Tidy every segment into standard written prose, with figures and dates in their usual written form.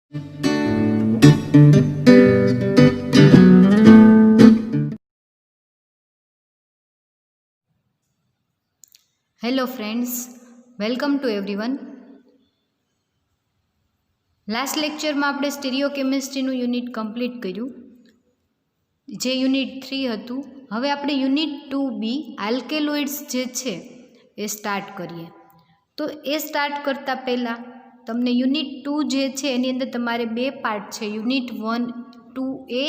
Hello friends, welcome to everyone. Last લેક્ચરમાં આપણે સ્ટીરિયોકેમિસ્ટ્રીનું unit complete કર્યું, જે યુનિટ 3 હતું. હવે આપણે યુનિટ 2B આલ્કેલોઇડ્સ જે છે એ સ્ટાર્ટ કરીએ. તો એ સ્ટાર્ટ કરતાં પહેલાં તમને યુનિટ 2 જે છે એની અંદર તમારે 2 પાર્ટ છે, unit 1 2A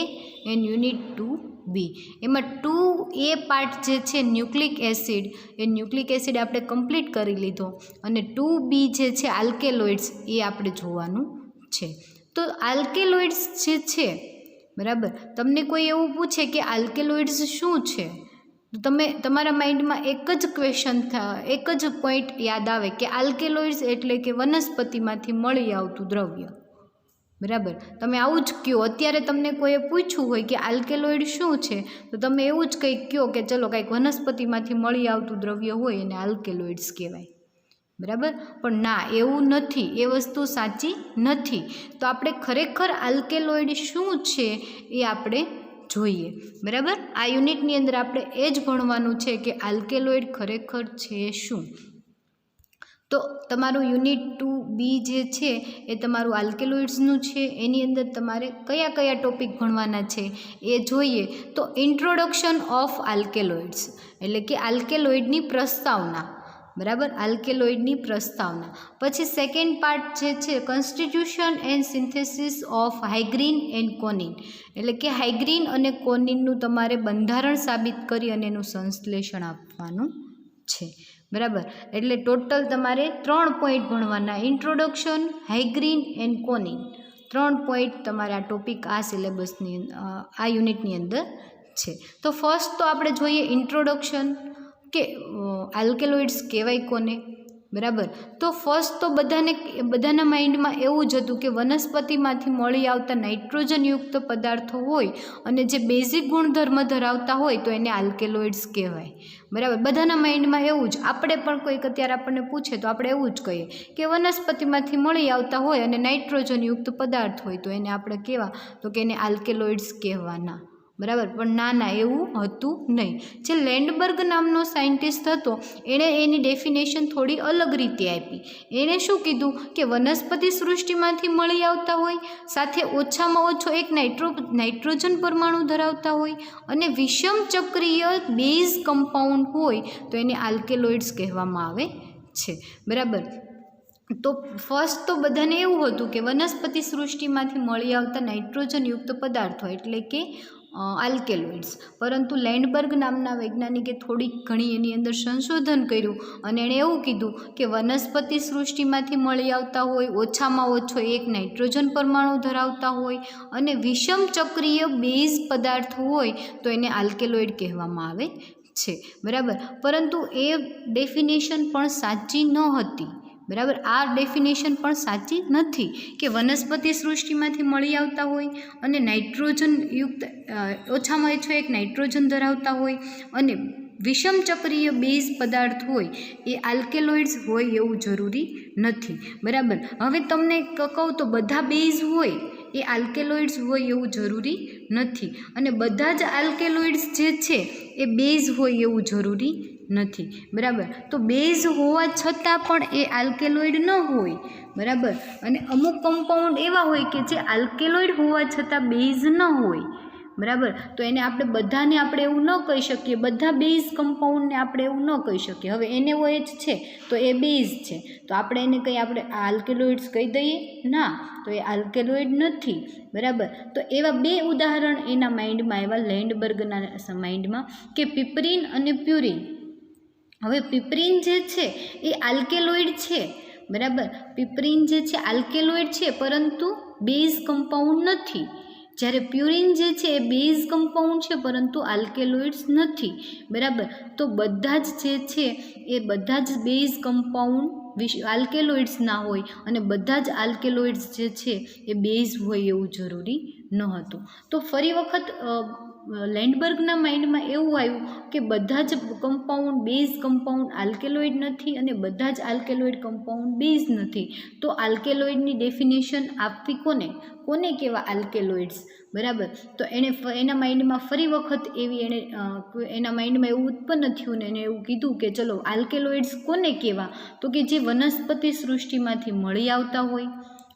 and unit 2B. એમાં 2A પાર્ટ જે છે ન્યુક્લિક એસિડ, એ ન્યુક્લિક એસિડ આપણે કમ્પ્લીટ કરી લીધો, અને 2B જે છે આલ્કેલોઇડ્સ એ આપણે જોવાનું છે. તો આલ્કેલોઇડ્સ જે છે, બરાબર, તમને કોઈ એવું પૂછે કે આલ્કેલોઇડ્સ શું છે, તો તમે તમારા માઇન્ડમાં એક જ પોઈન્ટ યાદ આવે કે આલ્કેલોઇડ્સ એટલે કે વનસ્પતિમાંથી મળી આવતું દ્રવ્ય. બરાબર, તમે આવું જ કહો. અત્યારે તમને કોઈએ પૂછ્યું હોય કે આલ્કેલોઇડ શું છે, તો તમે એવું જ કંઈક કહો કે ચલો કાંઈક વનસ્પતિમાંથી મળી આવતું દ્રવ્ય હોય એને આલ્કેલોઇડ્સ કહેવાય. બરાબર, પણ ના, એવું નથી, એ વસ્તુ સાચી નથી. તો આપણે ખરેખર આલ્કેલોઇડ શું છે એ આપણે જોઈએ. બરાબર, આ યુનિટની અંદર આપણે એ જ ભણવાનું છે કે આલ્કેલોઇડ ખરેખર છે શું. તો તમારું યુનિટ 2B જે છે એ તમારું આલ્કેલોઇડ્સનું છે. એની અંદર તમારે કયા કયા ટોપિક ભણવાના છે એ જોઈએ. તો ઇન્ટ્રોડક્શન ઓફ આલ્કેલોઇડ્સ એટલે કે આલ્કેલોઇડની પ્રસ્તાવના. બરાબર, આલ્કેલોઇડની પ્રસ્તાવના. પછી સેકન્ડ પાર્ટ જે છે constitution and synthesis of hygrine and coniine, એટલે કે હાઇગ્રીન અને કોનિનનું તમારે બંધારણ સાબિત કરી અને એનું સંશ્લેષણ આપવાનું છે. બરાબર, એટલે ટોટલ તમારે 3 પોઈન્ટ ભણવાના: ઇન્ટ્રોડક્શન, હાઇગ્રીન એન્ડ કોનિન. 3 પોઈન્ટ તમારે આ ટોપિક આ સિલેબસની આ યુનિટની અંદર છે. તો ફર્સ્ટ તો આપણે જોઈએ ઇન્ટ્રોડક્શન, કે આલ્કેલોઇડ્સ કહેવાય કોને. બરાબર, તો ફર્સ્ટ તો બધાના માઇન્ડમાં એવું જ હતું કે વનસ્પતિમાંથી મળી આવતા નાઇટ્રોજનયુક્ત પદાર્થો હોય અને જે બેઝિક ગુણધર્મ ધરાવતા હોય તો એને આલ્કેલોઇડ્સ કહેવાય. બરાબર, બધાના માઇન્ડમાં એવું જ. આપણે પણ કોઈક અત્યારે આપણને પૂછે તો આપણે એવું જ કહીએ કે વનસ્પતિમાંથી મળી આવતા હોય અને નાઇટ્રોજનયુક્ત પદાર્થ હોય તો એને આપણે કહેવા, તો કે એને આલ્કેલોઇડ્સ કહેવાના. બરાબર, પણ ના, એવું હતું નહીં. જે લેન્ડબર્ગ નામનો સાયન્ટિસ્ટ હતો, એણે એની ડેફિનેશન થોડી અલગ રીતે આપી. એણે શું કીધું કે વનસ્પતિ સૃષ્ટિમાંથી મળી આવતા હોય, સાથે ઓછામાં ઓછો એક નાઇટ્રોજન પરમાણુ ધરાવતા હોય અને વિષમ ચક્રીય બેઝ કમ્પાઉન્ડ હોય તો એને આલ્કેલોઇડ્સ કહેવામાં આવે છે. બરાબર, તો ફર્સ્ટ તો બધાને એવું હતું કે વનસ્પતિ સૃષ્ટિમાંથી મળી આવતા નાઇટ્રોજનયુક્ત પદાર્થો એટલે કે આલ્કેલોઇડ્સ. પરંતુ લેન્ડબર્ગ નામના વૈજ્ઞાનિકે થોડીક ઘણી એની અંદર સંશોધન કર્યું અને એણે એવું કીધું કે વનસ્પતિ સૃષ્ટિમાંથી મળી આવતા હોય, ઓછામાં ઓછો એક નાઇટ્રોજન પરમાણુ ધરાવતા હોય અને વિષમ ચક્રીય બેઝ પદાર્થ હોય તો એને આલ્કેલોઇડ કહેવામાં આવે છે. બરાબર, પરંતુ એ ડેફિનેશન પણ સાચી ન હતી. બરાબર, આ ડેફિનેશન પણ સાચી નથી કે વનસ્પતિ સૃષ્ટિમાંથી મળી આવતા હોય અને નાઇટ્રોજનયુક્ત ઓછામાં ઓછો એક નાઇટ્રોજન ધરાવતા હોય અને વિષમ ચક્રીય બેઝ પદાર્થ હોય એ આલ્કેલોઇડ્સ હોય એવું જરૂરી નથી. બરાબર, હવે તમને કહું તો બધા બેઝ હોય એ આલ્કેલોઇડ્સ હોય એવું જરૂરી નથી, અને બધા જ આલ્કેલોઇડ્સ જે છે એ બેઝ હોય એવું જરૂરી નથી. બરાબર, તો બેઝ હોવા છતાં પણ એ આલ્કેલોઇડ ન હોય. બરાબર, અને અમુક કમ્પાઉન્ડ એવા હોય કે જે આલ્કેલોઇડ હોવા છતાં બેઝ ન હોય. બરાબર, તો એને આપણે એવું ન કહી શકીએ, બધા બેઝ કમ્પાઉન્ડને આપણે એવું ન કહી શકીએ. હવે NaOH છે તો એ બેઝ છે, તો આપણે એને આપણે આલ્કેલોઇડ્સ કહી દઈએ? ના, તો એ આલ્કેલોઇડ નથી. બરાબર, તો એવા 2 ઉદાહરણ એના માઇન્ડમાં આવ્યા, લેન્ડબર્ગના માઇન્ડમાં, કે પિપરીન અને પ્યુરિન. હવે પિપરીન જે છે એ આલ્કેલોઇડ છે. બરાબર, પિપરીન જે છે આલ્કેલોઇડ છે પરંતુ બેઝ કમ્પાઉન્ડ નથી. જ્યારે પ્યુરિન જે છે એ બેઝ કમ્પાઉન્ડ છે પરંતુ આલ્કેલોઇડ્સ નથી. બરાબર, તો બધા જ જે છે એ બધા જ બેઝ કમ્પાઉન્ડ આલ્કેલોઇડ્સ ના હોય અને બધા જ આલ્કેલોઇડ્સ જે છે એ બેઝ હોય એવું જરૂરી ન હતું. તો ફરી વખત લેન્ડબર્ગના માઇન્ડમાં એવું આવ્યું કે બધા જ કમ્પાઉન્ડ બેઝ કમ્પાઉન્ડ આલ્કેલોઇડ નથી અને બધા જ આલ્કેલોઇડ કમ્પાઉન્ડ બેઝ નથી. તો આલ્કેલોઇડની ડેફિનેશન આપવી કોને કહેવા આલ્કેલોઇડ્સ, બરાબર. તો એના માઇન્ડમાં ફરી વખત એના માઇન્ડમાં એવું ઉત્પન્ન થયું ને એને એવું કીધું કે ચલો આલ્કેલોઇડ્સ કોને કહેવા, તો કે જે વનસ્પતિ સૃષ્ટિમાંથી મળી આવતા હોય,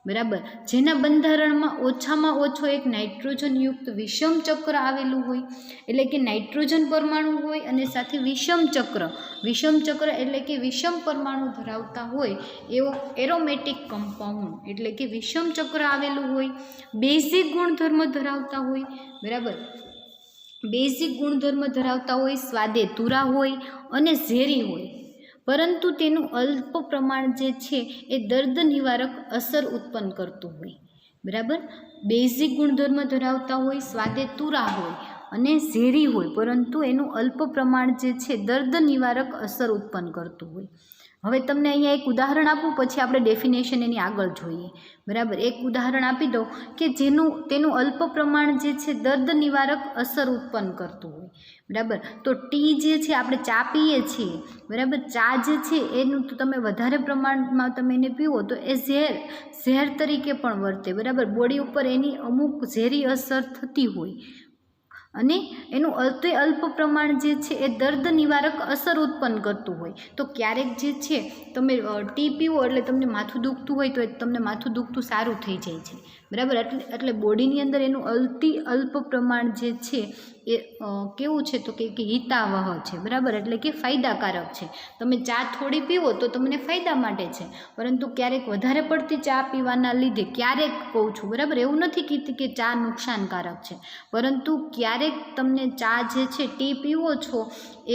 બરાબર, જેના બંધારણમાં ઓછામાં ઓછો એક નાઇટ્રોજનયુક્ત વિષમ ચક્ર આવેલું હોય, એટલે કે નાઇટ્રોજન પરમાણુ હોય અને સાથે વિષમ ચક્ર એટલે કે વિષમ પરમાણુ ધરાવતા હોય એવો એરોમેટિક કમ્પાઉન્ડ, એટલે કે વિષમ ચક્ર આવેલું હોય, બેઝિક ગુણધર્મ ધરાવતા હોય, બરાબર, બેઝિક ગુણધર્મ ધરાવતા હોય, સ્વાદે તુરા હોય અને ઝેરી હોય, પરંતુ તેનું અલ્પ પ્રમાણ જે છે એ દર્દ નિવારક અસર ઉત્પન્ન કરતું હોય, બરાબર. બેઝિક ગુણધર્મ ધરાવતા હોય, સ્વાદે તુરા હોય અને ઝેરી હોય, પરંતુ એનું અલ્પ પ્રમાણ જે છે દર્દ નિવારક અસર ઉત્પન્ન કરતું હોય. હવે તમને અહીંયા એક ઉદાહરણ આપું, પછી આપણે ડેફિનેશન એની આગળ જોઈએ, બરાબર. એક ઉદાહરણ આપી દો કે તેનું અલ્પ પ્રમાણ જે છે દર્દ નિવારક અસર ઉત્પન્ન કરતું હોય, બરાબર. તો ટી જે છે આપણે ચા પીએ છીએ, બરાબર, ચા જે છે એનું તો તમે વધારે પ્રમાણમાં તમે એને પીવો તો એ ઝેર તરીકે પણ વર્તે, બરાબર. બોડી ઉપર એની અમુક ઝેરી અસર થતી હોય અને એનું અલ્પ પ્રમાણ જે છે એ દર્દ નિવારક અસર ઉત્પન્ન કરતું હોય. તો ક્યારેક જે છે તમે ટી પીવો એટલે તમને માથું દુખતું હોય તો તમને માથું દુખતું સારું થઈ જાય છે, બરાબર. એટલે બોડીની અંદર એનું અલ્પ પ્રમાણ જે છે એ કેવું છે તો કે હિતાવહ છે, બરાબર, એટલે કે ફાયદાકારક છે. તમે ચા થોડી પીવો તો તમને ફાયદા માટે છે, પરંતુ ક્યારેક વધારે પડતી ચા પીવાના લીધે, ક્યારેક કહું છું, બરાબર, એવું નથી કહેતી કે ચા નુકસાનકારક છે, પરંતુ ક્યારેક તમને ચા જે છે ટી પીવો છો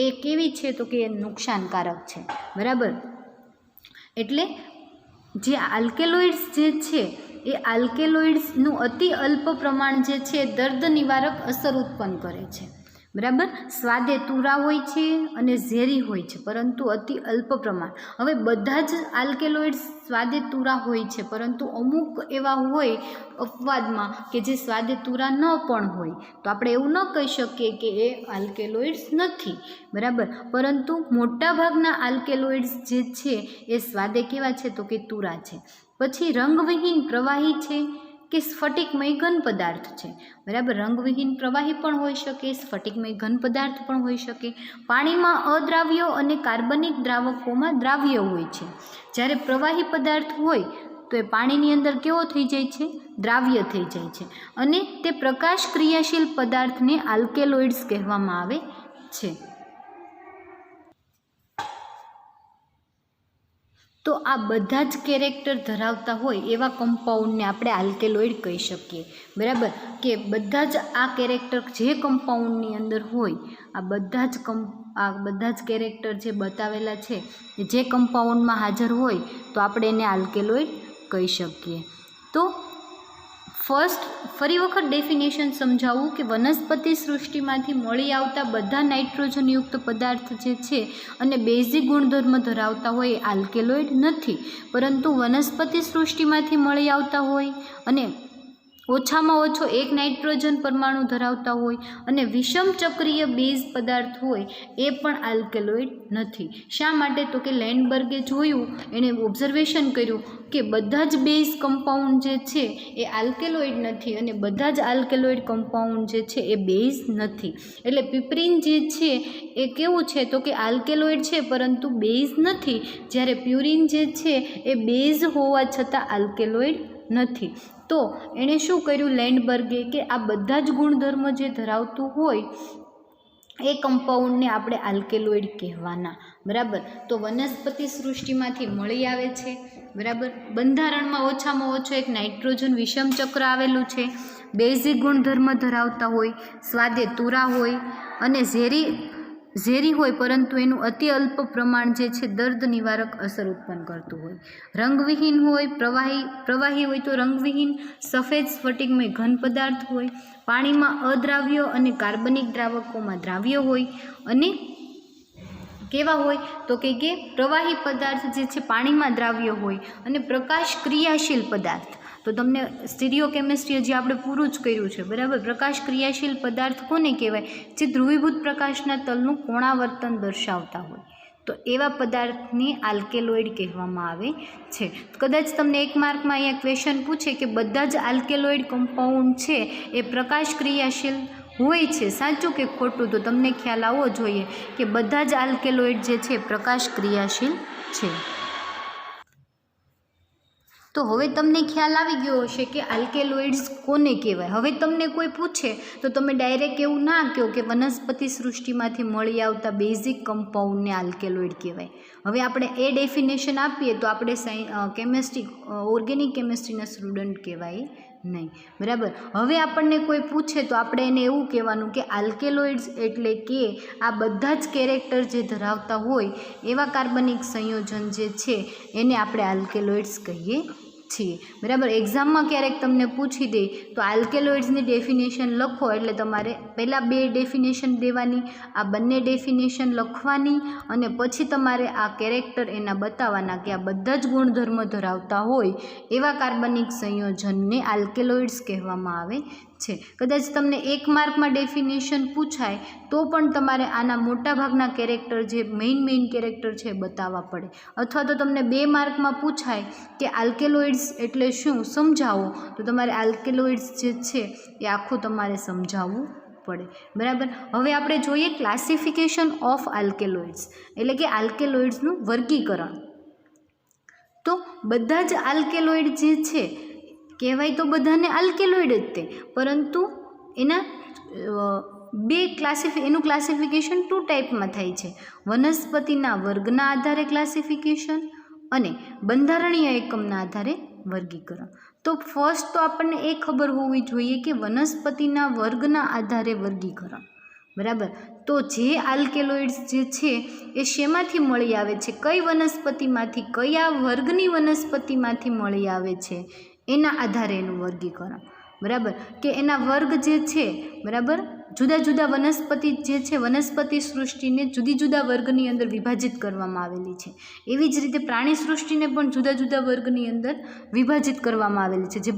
એ કેવી છે તો કે નુકસાનકારક છે, બરાબર. એટલે જે આલ્કેલોઇડ્સ જે છે એ આલ્કેલોઇડ્સનું અતિ અલ્પ પ્રમાણ જે છે દર્દ નિવારક અસર ઉત્પન્ન કરે છે, બરાબર. સ્વાદે તુરા હોય છે અને ઝેરી હોય છે, પરંતુ અતિ અલ્પ પ્રમાણ. હવે બધા જ આલ્કેલોઇડ્સ સ્વાદે તુરા હોય છે, પરંતુ અમુક એવા હોય અપવાદમાં કે જે સ્વાદે તુરા ન પણ હોય, તો આપણે એવું ન કહી શકીએ કે એ આલ્કેલોઇડ્સ નથી, બરાબર. પરંતુ મોટાભાગના આલ્કેલોઇડ્સ જે છે એ સ્વાદે કેવા છે તો કે તુરા છે. પછી રંગવિહીન પ્રવાહી છે કે સ્ફટિકમય ઘન પદાર્થ છે, બરાબર. રંગવિહીન પ્રવાહી પણ હોઈ શકે, સ્ફટિકમય ઘન પદાર્થ પણ હોઈ શકે. પાણીમાં અદ્રાવ્યો અને કાર્બનિક દ્રાવકોમાં દ્રાવ્ય હોય છે. જ્યારે પ્રવાહી પદાર્થ હોય તો એ પાણીની અંદર કેવો થઈ જાય છે, દ્રાવ્ય થઈ જાય છે, અને તે પ્રકાશ ક્રિયાશીલ પદાર્થને આલ્કેલોઇડ્સ કહેવામાં આવે છે. તો આ બધા જ કેરેક્ટર ધરાવતા હોય એવા કમ્પાઉન્ડને આપણે આલ્કેલોઇડ કહી શકીએ, બરાબર. કે બધા જ આ કેરેક્ટર જે કમ્પાઉન્ડની અંદર હોય, આ બધા જ કેરેક્ટર જે બતાવેલા છે જે કમ્પાઉન્ડમાં હાજર હોય તો આપણે એને આલ્કેલોઇડ કહી શકીએ. તો ફરી વખત ડેફિનેશન સમજાવું કે વનસ્પતિ સૃષ્ટિમાંથી મળી આવતા બધા નાઇટ્રોજનયુક્ત પદાર્થ જે છે અને બેઝિક ગુણધર્મ ધરાવતા હોય એ આલ્કેલોઇડ નથી, પરંતુ વનસ્પતિ સૃષ્ટિમાંથી મળી આવતા હોય અને ઓછામાં ઓછો એક નાઇટ્રોજન પરમાણુ ધરાવતા હોય અને વિષમ ચક્રીય બેઝ પદાર્થ હોય એ પણ આલ્કેલોઇડ નથી. શા માટે તો કે લેન્ડબર્ગે જોયું, એણે ઓબ્ઝર્વેશન કર્યું કે બધા જ બેઝ કમ્પાઉન્ડ જે છે એ આલ્કેલોઇડ નથી અને બધા જ આલ્કેલોઇડ કમ્પાઉન્ડ જે છે એ બેઝ નથી. એટલે પિપરિન જે છે એ કેવું છે તો કે આલ્કેલોઇડ છે પરંતુ બેઝ નથી, જ્યારે પ્યુરિન જે છે એ બેઝ હોવા છતાં આલ્કેલોઇડ નથી. તો એણે શું કર્યું લેન્ડબર્ગે કે આ બધા જ ગુણધર્મ જે ધરાવતું હોય એ કમ્પાઉન્ડને આપણે આલ્કેલોઇડ કહેવાના, બરાબર. તો વનસ્પતિ સૃષ્ટિમાંથી મળી આવે છે, બરાબર. બંધારણમાં ઓછામાં ઓછો એક નાઇટ્રોજન વિષમ ચક્ર આવેલું છે, બેઝિક ગુણધર્મ ધરાવતા હોય, સ્વાદે તુરા હોય અને ઝેરી હોય, પરંતુ એનું અતિ અલ્પ પ્રમાણ જે છે દર્દ નિવારક અસર ઉત્પન્ન કરતું હોય. રંગવિહીન હોય, પ્રવાહી હોય તો રંગવિહીન, સફેદ સ્ફટિકમય ઘન પદાર્થ હોય, પાણીમાં અદ્રાવ્ય અને કાર્બનિક દ્રાવકોમાં દ્રાવ્ય હોય અને કેવા હોય તો કે પ્રવાહી પદાર્થ જે છે પાણીમાં દ્રાવ્ય હોય અને પ્રકાશ ક્રિયાશીલ પદાર્થ. તો તમને સ્ટીરિયોકેમિસ્ટ્રી હજી આપણે પૂરું જ કર્યું છે, બરાબર. પ્રકાશ ક્રિયાશીલ પદાર્થ કોને કહેવાય? જે ધ્રુવીભૂત પ્રકાશના તલનું કોણાવર્તન દર્શાવતા હોય, તો એવા પદાર્થને આલ્કેલોઇડ કહેવામાં આવે છે. કદાચ તમને એક માર્કમાં અહીંયા ક્વેશ્ચન પૂછે કે બધા જ આલ્કેલોઇડ કમ્પાઉન્ડ છે એ પ્રકાશ ક્રિયાશીલ હોય છે, સાચું કે ખોટું? તો તમને ખ્યાલ આવવો જોઈએ કે બધા જ આલ્કેલોઇડ જે છે પ્રકાશ ક્રિયાશીલ છે. તો હવે તમને ખ્યાલ આવી ગયો હશે કે આલ્કેલોઇડ્સ કોને કહેવાય. હવે તમને કોઈ પૂછે તો તમે ડાયરેક્ટ એવું ના કહો કે વનસ્પતિ સૃષ્ટિમાંથી મળી આવતા બેઝિક કમ્પાઉન્ડને આલ્કેલોઇડ કહેવાય. હવે આપણે એ ડેફિનેશન આપીએ તો આપણે ઓર્ગેનિક કેમિસ્ટ્રીના સ્ટુડન્ટ કહેવાય નહીં, બરાબર. હવે આપણને કોઈ પૂછે તો આપણે એને એવું કહેવાનું કે આલ્કેલોઇડ્સ એટલે કે આ બધા જ કેરેક્ટર જે ધરાવતા હોય એવા કાર્બનિક સંયોજન જે છે એને આપણે આલ્કેલોઇડ્સ કહીએ છીએ, બરાબર. એક્ઝામમાં ક્યારેક તમને પૂછી દે તો આલ્કેલોઇડ્સની ડેફિનેશન લખો એટલે તમારે પહેલાં 2 ડેફિનેશન દેવાની, આ બંને ડેફિનેશન લખવાની અને પછી તમારે આ કેરેક્ટર એના બતાવવાના કે આ બધા જ ગુણધર્મ ધરાવતા હોય એવા કાર્બનિક સંયોજનને આલ્કેલોઇડ્સ કહેવામાં આવે છે. કદાચ તમને 1 માર્કમાં ડેફિનેશન પૂછાય તો પણ તમારે આના મોટાભાગના કેરેક્ટર જે મેઇન કેરેક્ટર છે બતાવવા પડે, અથવા તો તમને 2 માર્કમાં પૂછાય કે આલ્કેલોઇડ્સ એટલે શું સમજાવો, તો તમારે આલ્કેલોઇડ્સ જે છે એ આખું તમારે સમજાવવું પડે, બરાબર. હવે આપણે જોઈએ ક્લાસિફિકેશન ઓફ આલ્કેલોઇડ્સ, એટલે કે આલ્કેલોઇડ્સનું વર્ગીકરણ. તો બધા જ આલ્કેલોઇડ જે છે કહેવાય તો બધાને આલ્કેલોઇડ જ તે, પરંતુ એના એનું ક્લાસિફિકેશન 2 ટાઈપમાં થાય છે. વનસ્પતિના વર્ગના આધારે ક્લાસિફિકેશન અને બંધારણીય એકમના આધારે વર્ગીકરણ. તો ફર્સ્ટ તો આપણને એ ખબર હોવી જોઈએ કે વનસ્પતિના વર્ગના આધારે વર્ગીકરણ, બરાબર. તો જે આલ્કેલોઇડ્સ જે છે એ શેમાંથી મળી આવે છે, કઈ વનસ્પતિમાંથી, કયા વર્ગની વનસ્પતિમાંથી મળી આવે છે એના આધારે એનું વર્ગીકરણ, બરાબર. કે એના વર્ગ જે છે, બરાબર, જુદા જુદા વનસ્પતિ જે છે વનસ્પતિ સૃષ્ટિને જુદા વર્ગની અંદર વિભાજિત કરવામાં આવેલી છે. એવી જ રીતે પ્રાણી સૃષ્ટિને પણ જુદા વર્ગની અંદર વિભાજિત કરવામાં આવેલી છે. જે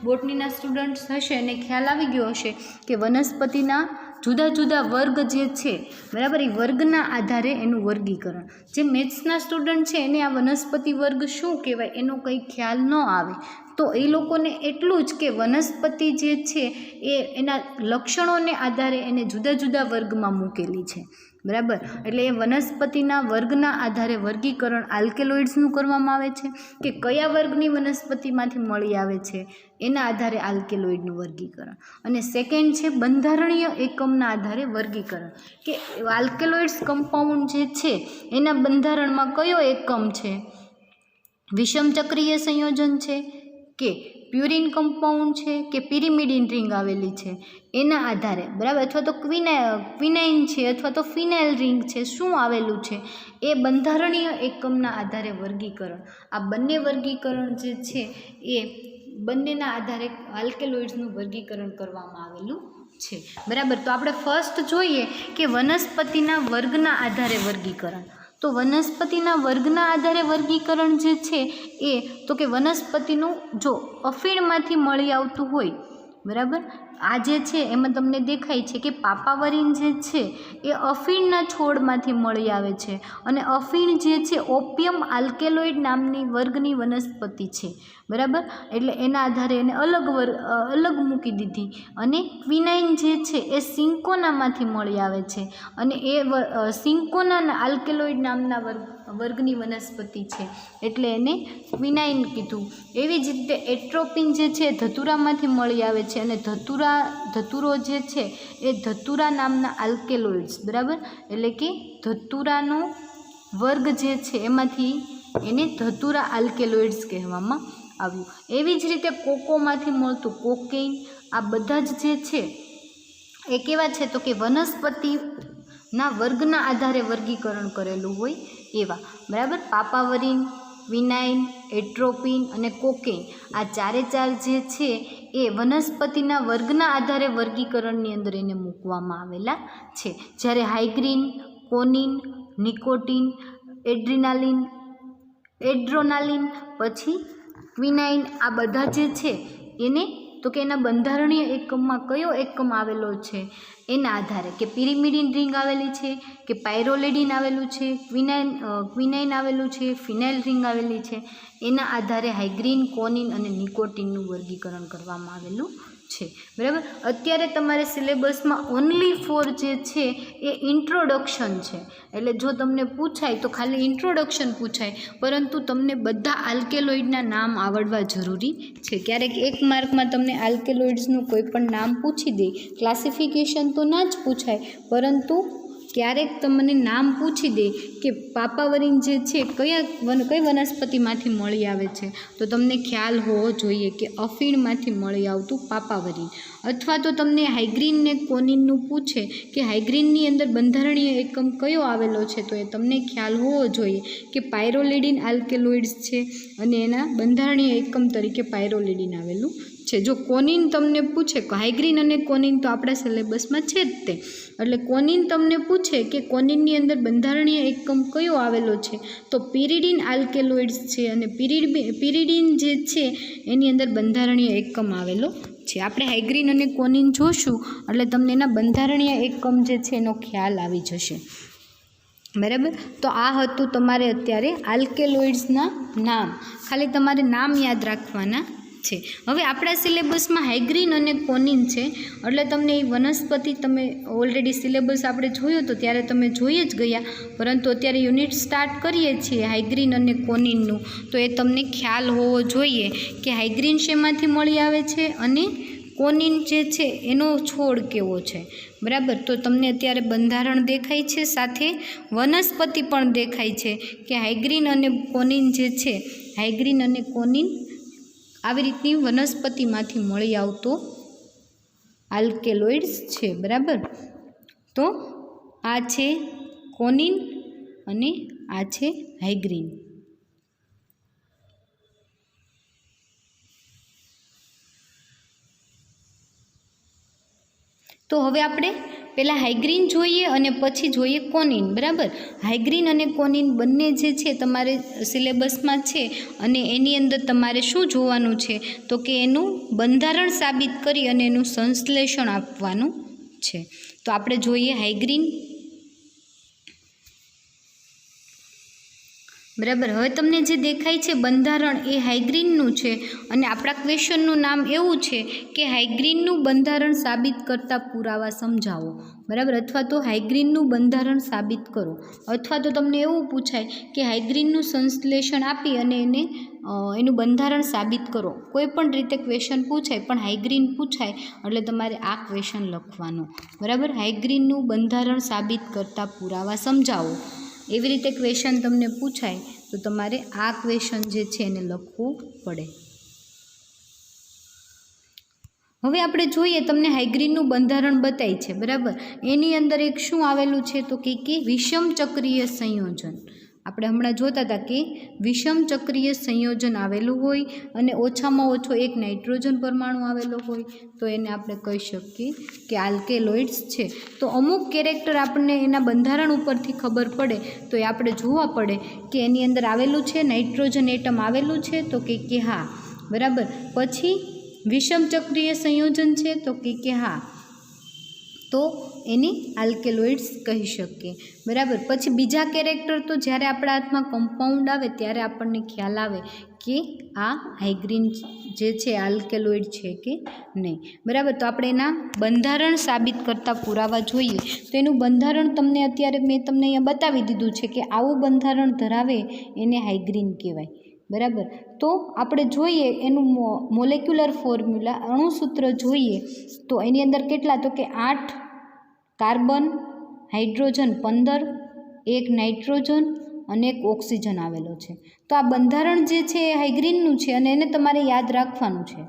બોટનીના સ્ટુડન્ટ્સ હશે એને ખ્યાલ આવી ગયો હશે કે વનસ્પતિના જુદા વર્ગ જે છે, બરાબર, એ વર્ગના આધારે એનું વર્ગીકરણ. જે મેથ્સના સ્ટુડન્ટ છે એને આ વનસ્પતિ વર્ગ શું કહેવાય એનો કંઈ ખ્યાલ ન આવે તો એ લોકોને એટલું જ કે વનસ્પતિ જે છે એ એના લક્ષણોને આધારે એને જુદા વર્ગમાં મૂકેલી છે, બરાબર. એટલે એ વનસ્પતિના વર્ગના આધારે વર્ગીકરણ આલ્કેલોઇડ્સનું કરવામાં આવે છે કે કયા વર્ગની વનસ્પતિમાંથી મળી આવે છે એના આધારે આલ્કેલોઇડનું વર્ગીકરણ. અને સેકન્ડ છે બંધારણીય એકમના આધારે વર્ગીકરણ, કે આલ્કેલોઇડ્સ કમ્પાઉન્ડ જે છે એના બંધારણમાં કયો એકમ છે, વિષમચક્રીય સંયોજન છે કે પ્યુરિન કમ્પાઉન્ડ છે કે પિરિમિડિન રિંગ આવેલી છે એના આધારે, બરાબર, અથવા તો ક્વિનાઇન છે અથવા તો ફિનાઇલ રિંગ છે, શું આવેલું છે એ બંધારણીય એકમના આધારે વર્ગીકરણ. આ બંને વર્ગીકરણ જે છે એ બંનેના આધારે આલ્કેલોઇડ્સનું વર્ગીકરણ કરવામાં આવેલું છે, બરાબર. તો આપણે ફર્સ્ટ જોઈએ કે વનસ્પતિના વર્ગના આધારે વર્ગીકરણ. તો વનસ્પતિના વર્ગના આધારે વર્ગીકરણ જે છે એ તો કે વનસ્પતિનું જો અફીણમાંથી મળી આવતું હોય, બરાબર, આ જે છે એમાં તમને દેખાય છે કે પાપાવરીન જે છે એ અફીણના છોડમાંથી મળી આવે છે અને અફીણ જે છે ઓપિયમ આલ્કેલોઇડ નામની વર્ગની વનસ્પતિ છે, બરાબર. એટલે એના આધારે એને અલગ મૂકી દીધી. અને ક્વિનાઇન જે છે એ સિન્કોનામાંથી મળી આવે છે અને એ સિન્કોના આલ્કેલોઇડ નામના વર્ગની વનસ્પતિ છે એટલે એને ક્વિનાઇન કીધું. એવી જ રીતે એટ્રોપિન જે છે ધતુરામાંથી મળી આવે છે અને ધતુરો જે છે એ ધતુરા નામના આલ્કેલોઇડ્સ, બરાબર, એટલે કે ધતુરાનો વર્ગ જે છે એમાંથી એને ધતુરા આલ્કેલોઇડ્સ કહેવામાં આવ્યું. એવી જ રીતે કોકોમાંથી મળતું કોકેઇન, આ બધા જ જે છે એ કેવા છે તો કે વનસ્પતિના વર્ગના આધારે વર્ગીકરણ કરેલું હોય એવા, બરાબર. પાપાવરીન, ક્વિનાઇન, એટ્રોપિન અને કોકેઇન આ ચારે જે છે એ વનસ્પતિના વર્ગના આધારે વર્ગીકરણની અંદર એને મૂકવામાં આવેલા છે. જ્યારે હાઇગ્રીન, કોનિન, નિકોટીન, એડ્રોનાલિન, પછી ક્વિનાઇન, આ બધા જે છે એને તો કે એના બંધારણીય એકમમાં કયો એકમ આવેલો છે એના આધારે, કે પિરિમિડિન રિંગ આવેલી છે કે પાયરોલેડિન આવેલું છે, ક્વિનાઇન આવેલું છે, ફિનાઇલ રિંગ આવેલી છે, એના આધારે હાઇગ્રીન, કોનિન અને નિકોટિનનું વર્ગીકરણ કરવામાં આવેલું છે. બરાબર. અત્યારે તમારે સિલેબસમાં ઓનલી ફોર જે છે એ ઇન્ટ્રોડક્શન છે. એટલે જો તમને પૂછાય તો ખાલી ઇન્ટ્રોડક્શન પૂછાય, પરંતુ તમને બધા આલ્કેલોઇડના નામ આવડવા જરૂરી છે. ક્યારેક 1 માર્કમાં તમને આલ્કેલોઇડ્સનું કોઈ પણ નામ પૂછી દે, ક્લાસિફિકેશન તો ના જ પૂછાય, પરંતુ ક્યારેક તમને નામ પૂછી દે કે પાપાવરીન જે છે કઈ વનસ્પતિમાંથી મળી આવે છે, તો તમને ખ્યાલ હોવો જોઈએ કે અફીણમાંથી મળી આવતું પાપાવરીન. અથવા તો તમને હાઇગ્રીન ને કોનિનનું પૂછે કે હાઇગ્રીનની અંદર બંધારણીય એકમ કયો આવેલો છે, તો એ તમને ખ્યાલ હોવો જોઈએ કે પાયરોલેડિન આલ્કેલોઇડ્સ છે અને એના બંધારણીય એકમ તરીકે પાયરોલેડિન આવેલું છે. જો કોનિન તમને પૂછે, હાઇગ્રીન અને કોનિન તો આપણા સિલેબસમાં છે જ તે, એટલે કોનિન તમને પૂછે કે કોનિનની અંદર બંધારણીય એકમ કયો આવેલો છે, તો પિરિડિન આલ્કેલોઇડ્સ છે અને પિરિડિન જે છે એની અંદર બંધારણીય એકમ આવેલો છે. આપણે હાઇગ્રીન અને કોનિન જોશું એટલે તમને એના બંધારણીય એકમ જે છે એનો ખ્યાલ આવી જશે. બરાબર. તો આ હતું તમારે અત્યારે આલ્કેલોઇડ્સના નામ, ખાલી તમારે નામ યાદ રાખવાના છે. હવે આપણા સિલેબસમાં હાઇગ્રીન અને કોનિન છે, એટલે તમને એ વનસ્પતિ તમે ઓલરેડી સિલેબસ આપણે જોયો તો ત્યારે તમે જોઈ જ ગયા, પરંતુ અત્યારે યુનિટ સ્ટાર્ટ કરીએ છીએ હાઇગ્રીન અને કોનિનનું, તો એ તમને ખ્યાલ હોવો જોઈએ કે હાઇગ્રીન શેમાંથી મળી આવે છે અને કોનિન જે છે એનો છોડ કેવો છે. બરાબર. તો તમને અત્યારે બંધારણ દેખાય છે, સાથે વનસ્પતિ પણ દેખાય છે કે હાઇગ્રીન અને કોનિન જે છે, હાઇગ્રીન અને કોનિન આવી રીતની વનસ્પતિમાંથી મળી આવતો આલ્કેલોઇડ્સ છે. બરાબર. તો આ છે કોનિન અને આ છે હાઇગ્રીન. તો હવે આપણે પહેલાં હાઇગ્રીન જોઈએ અને પછી જોઈએ કોનિન. બરાબર. હાઇગ્રીન અને કોનિન બંને જે છે તમારે સિલેબસમાં છે, અને એની અંદર તમારે શું જોવાનું છે, તો કે એનું બંધારણ સાબિત કરી અને એનું સંશ્લેષણ આપવાનું છે. તો આપણે જોઈએ હાઇગ્રીન. બરાબર. હવે તમને જે દેખાય છે બંધારણ એ હાઇગ્રીનનું છે, અને આપણા ક્વેશ્ચનનું નામ એવું છે કે હાઇગ્રીનનું બંધારણ સાબિત કરતા પુરાવા સમજાવો. બરાબર. અથવા તો હાઇગ્રીનનું બંધારણ સાબિત કરો, અથવા તો તમને એવું પૂછાય કે હાઇગ્રીનનું સંશ્લેષણ આપી અને એનું બંધારણ સાબિત કરો. કોઈ પણ રીતે ક્વેશ્ચન પૂછાય, પણ હાઇગ્રીન પૂછાય એટલે તમારે આ ક્વેશ્ચન લખવાનો. બરાબર. હાઇગ્રીનનું બંધારણ સાબિત કરતા પુરાવા સમજાવો. એવી રીતે ક્વેશ્ચન તમને પૂછાય તો તમારે આ ક્વેશ્ચન જે છે એને લખવું પડે. હવે આપણે જોઈએ, તમને હાઇગ્રીનનું બંધારણ બતાય છે. બરાબર. એની અંદર એક શું આવેલું છે, તો કે વિષમ ચક્રીય સંયોજન. આપણે હમણાં જોતા હતા કે વિષમ ચક્રીય સંયોજન આવેલું હોય અને ઓછામાં ઓછો એક નાઇટ્રોજન પરમાણુ આવેલો હોય, તો એને આપણે કહી શકીએ કે આલ્કેલોઇડ્સ છે. તો અમુક કેરેક્ટર આપણને એના બંધારણ ઉપરથી ખબર પડે, તો એ આપણે જોવા પડે કે એની અંદર આવેલું છે, નાઇટ્રોજન એટમ આવેલું છે, તો કે હા. બરાબર. પછી વિષમ ચક્રીય સંયોજન છે, તો કે હા, તો એને આલ્કેલોઇડ્સ કહી શકીએ. બરાબર. પછી બીજા કેરેક્ટર તો જ્યારે આપણા હાથમાં કમ્પાઉન્ડ આવે ત્યારે આપણને ખ્યાલ આવે કે આ હાઇગ્રીન જે છે આલ્કેલોઇડ છે કે નહીં. બરાબર. તો આપણે એના બંધારણ સાબિત કરતા પુરાવા જોઈએ. તો એનું બંધારણ તમને અત્યારે મેં તમને અહીંયા બતાવી દીધું છે કે આવું બંધારણ ધરાવે એને હાઇગ્રીન કહેવાય. બરાબર. તો આપણે જોઈએ એનું મોલેક્યુલર ફોર્મ્યુલા, અણુસૂત્ર જોઈએ તો એની અંદર કેટલા, તો કે 8 કાર્બન, હાઇડ્રોજન 15, 1 નાઇટ્રોજન અને 1 ઓક્સિજન આવેલો છે. તો આ બંધારણ જે છે એ હાઇગ્રીનનું છે અને એને તમારે યાદ રાખવાનું છે.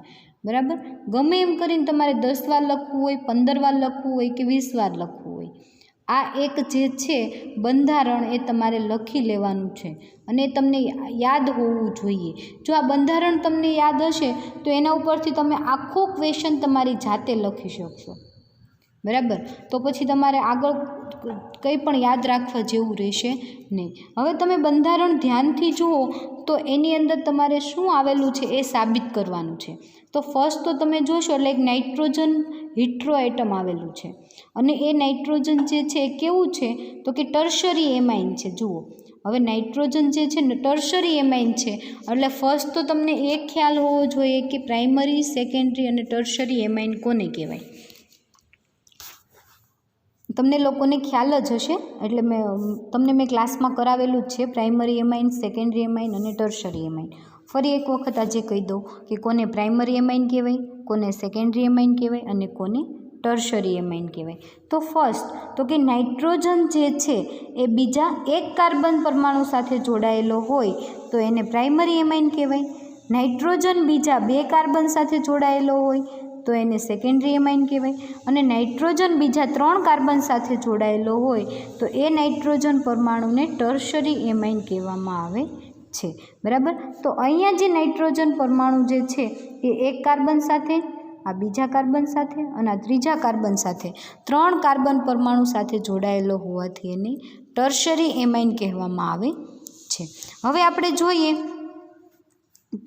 બરાબર. ગમે એમ કરીને તમારે 10 વાર લખવું હોય, 15 વાર લખવું હોય કે 20 વાર લખવું હોય, આ એક જે છે બંધારણ એ તમારે લખી લેવાનું છે અને તમને યાદ હોવું જોઈએ. જો આ બંધારણ તમને યાદ હશે તો એના ઉપરથી તમે આખો ક્વેશ્ચન તમારી જાતે લખી શકશો. બરાબર. તો પછી તમારે આગળ કંઈ પણ યાદ રાખવા જેવું રહેશે નહીં. હવે તમે બંધારણ ધ્યાનથી જુઓ તો એની અંદર તમારે શું આવેલું છે એ સાબિત કરવાનું છે. તો ફર્સ્ટ તો તમે જોશો એટલે એક નાઇટ્રોજન હિટ્રો એટમ આવેલું છે અને એ નાઇટ્રોજન જે છે એ કેવું છે તો કે ટર્શરી એમાઇન છે. જુઓ હવે નાઇટ્રોજન જે છે ને ટર્શરી એમાઇન છે એટલે ફર્સ્ટ તો તમને એ ખ્યાલ હોવો જોઈએ કે પ્રાઇમરી, સેકન્ડરી અને ટર્શરી એમાઇન કોને કહેવાય. તમને લોકોને ખ્યાલ જ હશે એટલે તમને મેં ક્લાસમાં કરાવેલું જ છે પ્રાઇમરી એમાઇન, સેકન્ડરી એમાઇન અને ટર્શરી એમાઇન. ફરી એક વખત આજે કહી દઉં કે કોને પ્રાઇમરી એમાઇન કહેવાય, કોને સેકન્ડરી એમાઇન કહેવાય અને કોને ટર્શરી એમાઇન કહેવાય. તો ફર્સ્ટ તો કે નાઇટ્રોજન જે છે એ બીજા એક કાર્બન પરમાણુ સાથે જોડાયેલો હોય તો એને પ્રાઇમરી એમાઇન કહેવાય. નાઇટ્રોજન બીજા 2 કાર્બન સાથે જોડાયેલો હોય તો એને સેકન્ડરી એમાઇન કહેવાય અને નાઇટ્રોજન બીજા 3 કાર્બન સાથે જોડાયેલો હોય તો એ નાઇટ્રોજન પરમાણુને ટર્શરી એમાઇન કહેવામાં આવે છે. બરાબર. તો અહીંયા જે નાઇટ્રોજન પરમાણુ જે છે એ એક કાર્બન સાથે, આ બીજા કાર્બન સાથે અને આ ત્રીજા કાર્બન સાથે 3 કાર્બન પરમાણુ સાથે જોડાયેલો હોવાથી એને ટર્શરી એમાઇન કહેવામાં આવે છે. હવે આપણે જોઈએ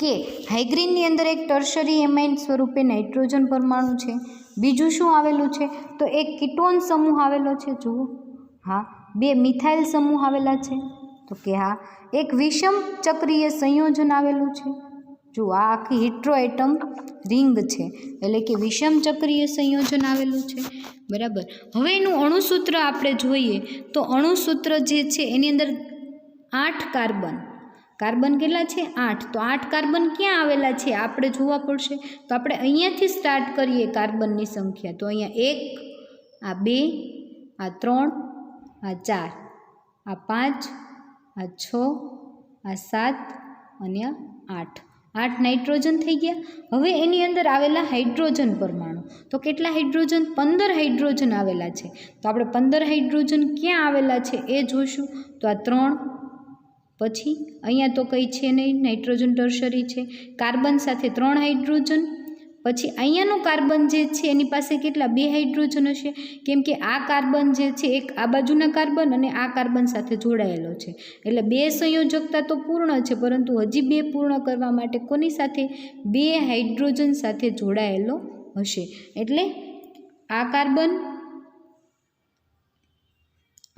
કે હાઇગ્રીનની અંદર એક ટર્શરી એમાઇન સ્વરૂપે નાઇટ્રોજન પરમાણુ છે. બીજું શું આવેલું છે તો એક કીટોન સમૂહ આવેલો છે. જુઓ, હા, 2 મિથાઇલ સમૂહ આવેલા છે. તો કે હા, એક વિષમ ચક્રીય સંયોજન આવેલું છે. જુઓ, આ આખી હિટ્રો એટમ રિંગ છે એટલે કે વિષમ ચક્રીય સંયોજન આવેલું છે. બરાબર. હવે એનું અણુસૂત્ર આપણે જોઈએ તો અણુસૂત્ર જે છે એની અંદર 8 કાર્બન કેટલા છે 8. તો 8 કાર્બન ક્યાં આવેલા છે આપણે જોવા પડશે. તો આપણે અહીંયાથી સ્ટાર્ટ કરીએ કાર્બનની સંખ્યા. તો અહીંયા 1, આ 2, આ 3, આ 4, આ 5, આ 6, આ 7 અને આ 8. 8 નાઇટ્રોજન થઈ ગયા. હવે એની અંદર આવેલા હાઇડ્રોજન પરમાણુ તો કેટલા હાઇડ્રોજન 15 હાઇડ્રોજન આવેલા છે. તો આપણે 15 હાઇડ્રોજન ક્યાં આવેલા છે એ જોઈશું. તો આ 3, પછી અહીંયા તો કંઈ છે નહીં, નાઇટ્રોજન ટર્શરી છે. કાર્બન સાથે 3 હાઇડ્રોજન, પછી અહીંયાનું કાર્બન જે છે એની પાસે કેટલા 2 હાઇડ્રોજન હશે કેમ કે આ કાર્બન જે છે એક આ બાજુના કાર્બન અને આ કાર્બન સાથે જોડાયેલો છે એટલે 2 સંયોજકતા તો પૂર્ણ છે પરંતુ હજી 2 પૂર્ણ કરવા માટે કોની સાથે 2 હાઇડ્રોજન સાથે જોડાયેલો હશે. એટલે આ કાર્બન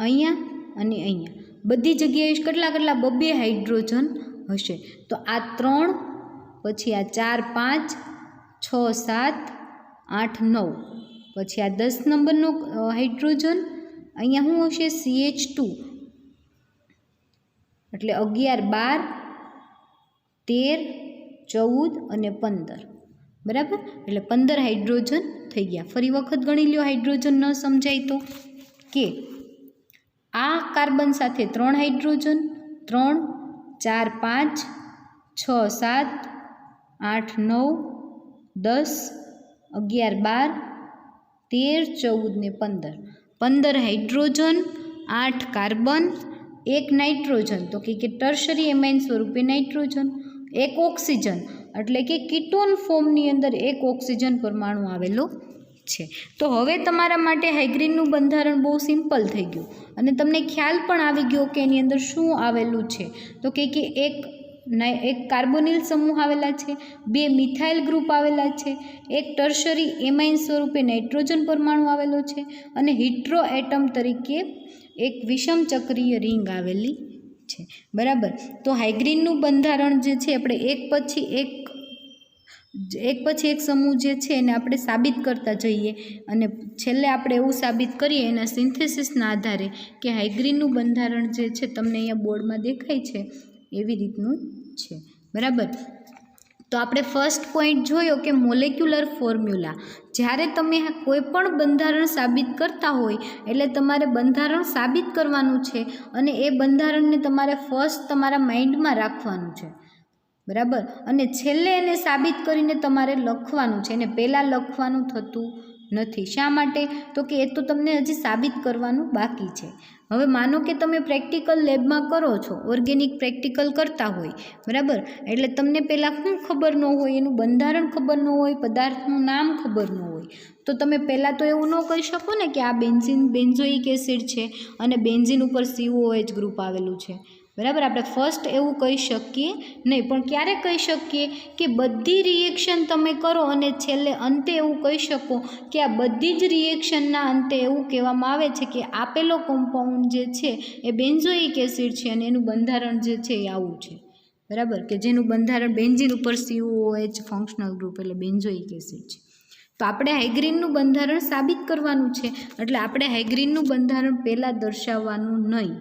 અહીંયા અને અહીંયા બધી જગ્યાએ કેટલા 2 હાઇડ્રોજન હશે. તો આ 3, પછી આ 4, 5, 6, 7, 8, 9, પછી આ 10 નંબરનો હાઇડ્રોજન અહીંયા શું હશે CH2 એટલે 11, 12, 13, 14 અને 15. બરાબર. એટલે 15 હાઇડ્રોજન થઈ ગયા. ફરી વખત ગણી લ્યો હાઇડ્રોજન ન સમજાય તો કે આ કાર્બન સાથે 3 હાઇડ્રોજન, 3, 4, 5, 6, 7, 8, 9, 10, 11, 12, 13, 14 ને 15. 15 હાઇડ્રોજન, 8 કાર્બન, 1 નાઇટ્રોજન તો કે ટર્શરી એમાઇન સ્વરૂપે નાઇટ્રોજન, 1 ઓક્સિજન એટલે કે કીટોન ફોર્મની અંદર 1 ઓક્સિજન પરમાણુ આવેલો છે. તો હવે તમારા માટે હાઇગ્રીનનું બંધારણ બહુ સિમ્પલ થઈ ગયું અને તમને ખ્યાલ પણ આવી ગયો કે એની અંદર શું આવેલું છે. તો કે એક કાર્બોનિલ સમૂહ આવેલા છે, 2 મિથાઇલ ગ્રુપ આવેલા છે, એક ટર્શરી એમાઇન સ્વરૂપે નાઇટ્રોજન પરમાણુ આવેલો છે અને હિટ્રો એટમ તરીકે એક વિષમ ચક્રીય રિંગ આવેલી છે. બરાબર. તો હાઇગ્રીનનું બંધારણ જે છે આપણે એક પછી એક સમૂહ જે છે એને આપણે સાબિત કરતા જઈએ અને છેલ્લે આપણે એવું સાબિત કરીએ એના સિન્થેસિસના આધારે કે હાઇગ્રીનનું બંધારણ જે છે તમને અહીંયા બોર્ડમાં દેખાય છે એવી રીતનું છે. બરાબર. તો આપણે ફર્સ્ટ પોઈન્ટ જોયો કે મોલેક્યુલર ફોર્મ્યુલા. જ્યારે તમે કોઈ પણ બંધારણ સાબિત કરતા હોય એટલે તમારે બંધારણ સાબિત કરવાનું છે અને એ બંધારણને તમારે ફર્સ્ટ તમારા માઇન્ડમાં રાખવાનું છે. બરાબર. અને છેલ્લે એને સાબિત કરીને તમારે લખવાનું છે. એને પહેલાં લખવાનું થતું નથી. શા માટે? તો કે એ તો તમને હજી સાબિત કરવાનું બાકી છે. હવે માનો કે તમે પ્રેક્ટિકલ લેબમાં કરો છો, ઓર્ગેનિક પ્રેક્ટિકલ કરતા હોય, બરાબર, એટલે તમને પહેલાં શું ખબર ન હોય, એનું બંધારણ ખબર ન હોય, પદાર્થનું નામ ખબર ન હોય, તો તમે પહેલાં તો એવું ન કહી શકો ને કે આ બેન્ઝોઇક એસિડ છે અને બેન્ઝીન ઉપર COH ગ્રુપ આવેલું છે. બરાબર. આપણે ફર્સ્ટ એવું કહી શકીએ નહીં, પણ ક્યારે કહી શકીએ કે બધી રિએક્શન તમે કરો અને છેલ્લે અંતે એવું કહી શકો કે આ બધી જ રિએક્શનના અંતે એવું કહેવામાં આવે છે કે આપેલો કમ્પાઉન્ડ જે છે એ બેન્ઝોઇક એસિડ છે અને એનું બંધારણ જે છે એ આવું છે. બરાબર, કે જેનું બંધારણ બેન્ઝીન ઉપર COOH ફંક્શનલ ગ્રુપ એટલે બેન્ઝોઇક એસિડ છે. તો આપણે હાઇગ્રીનનું બંધારણ સાબિત કરવાનું છે, એટલે આપણે હાઇગ્રીનનું બંધારણ પહેલાં દર્શાવવાનું નહીં.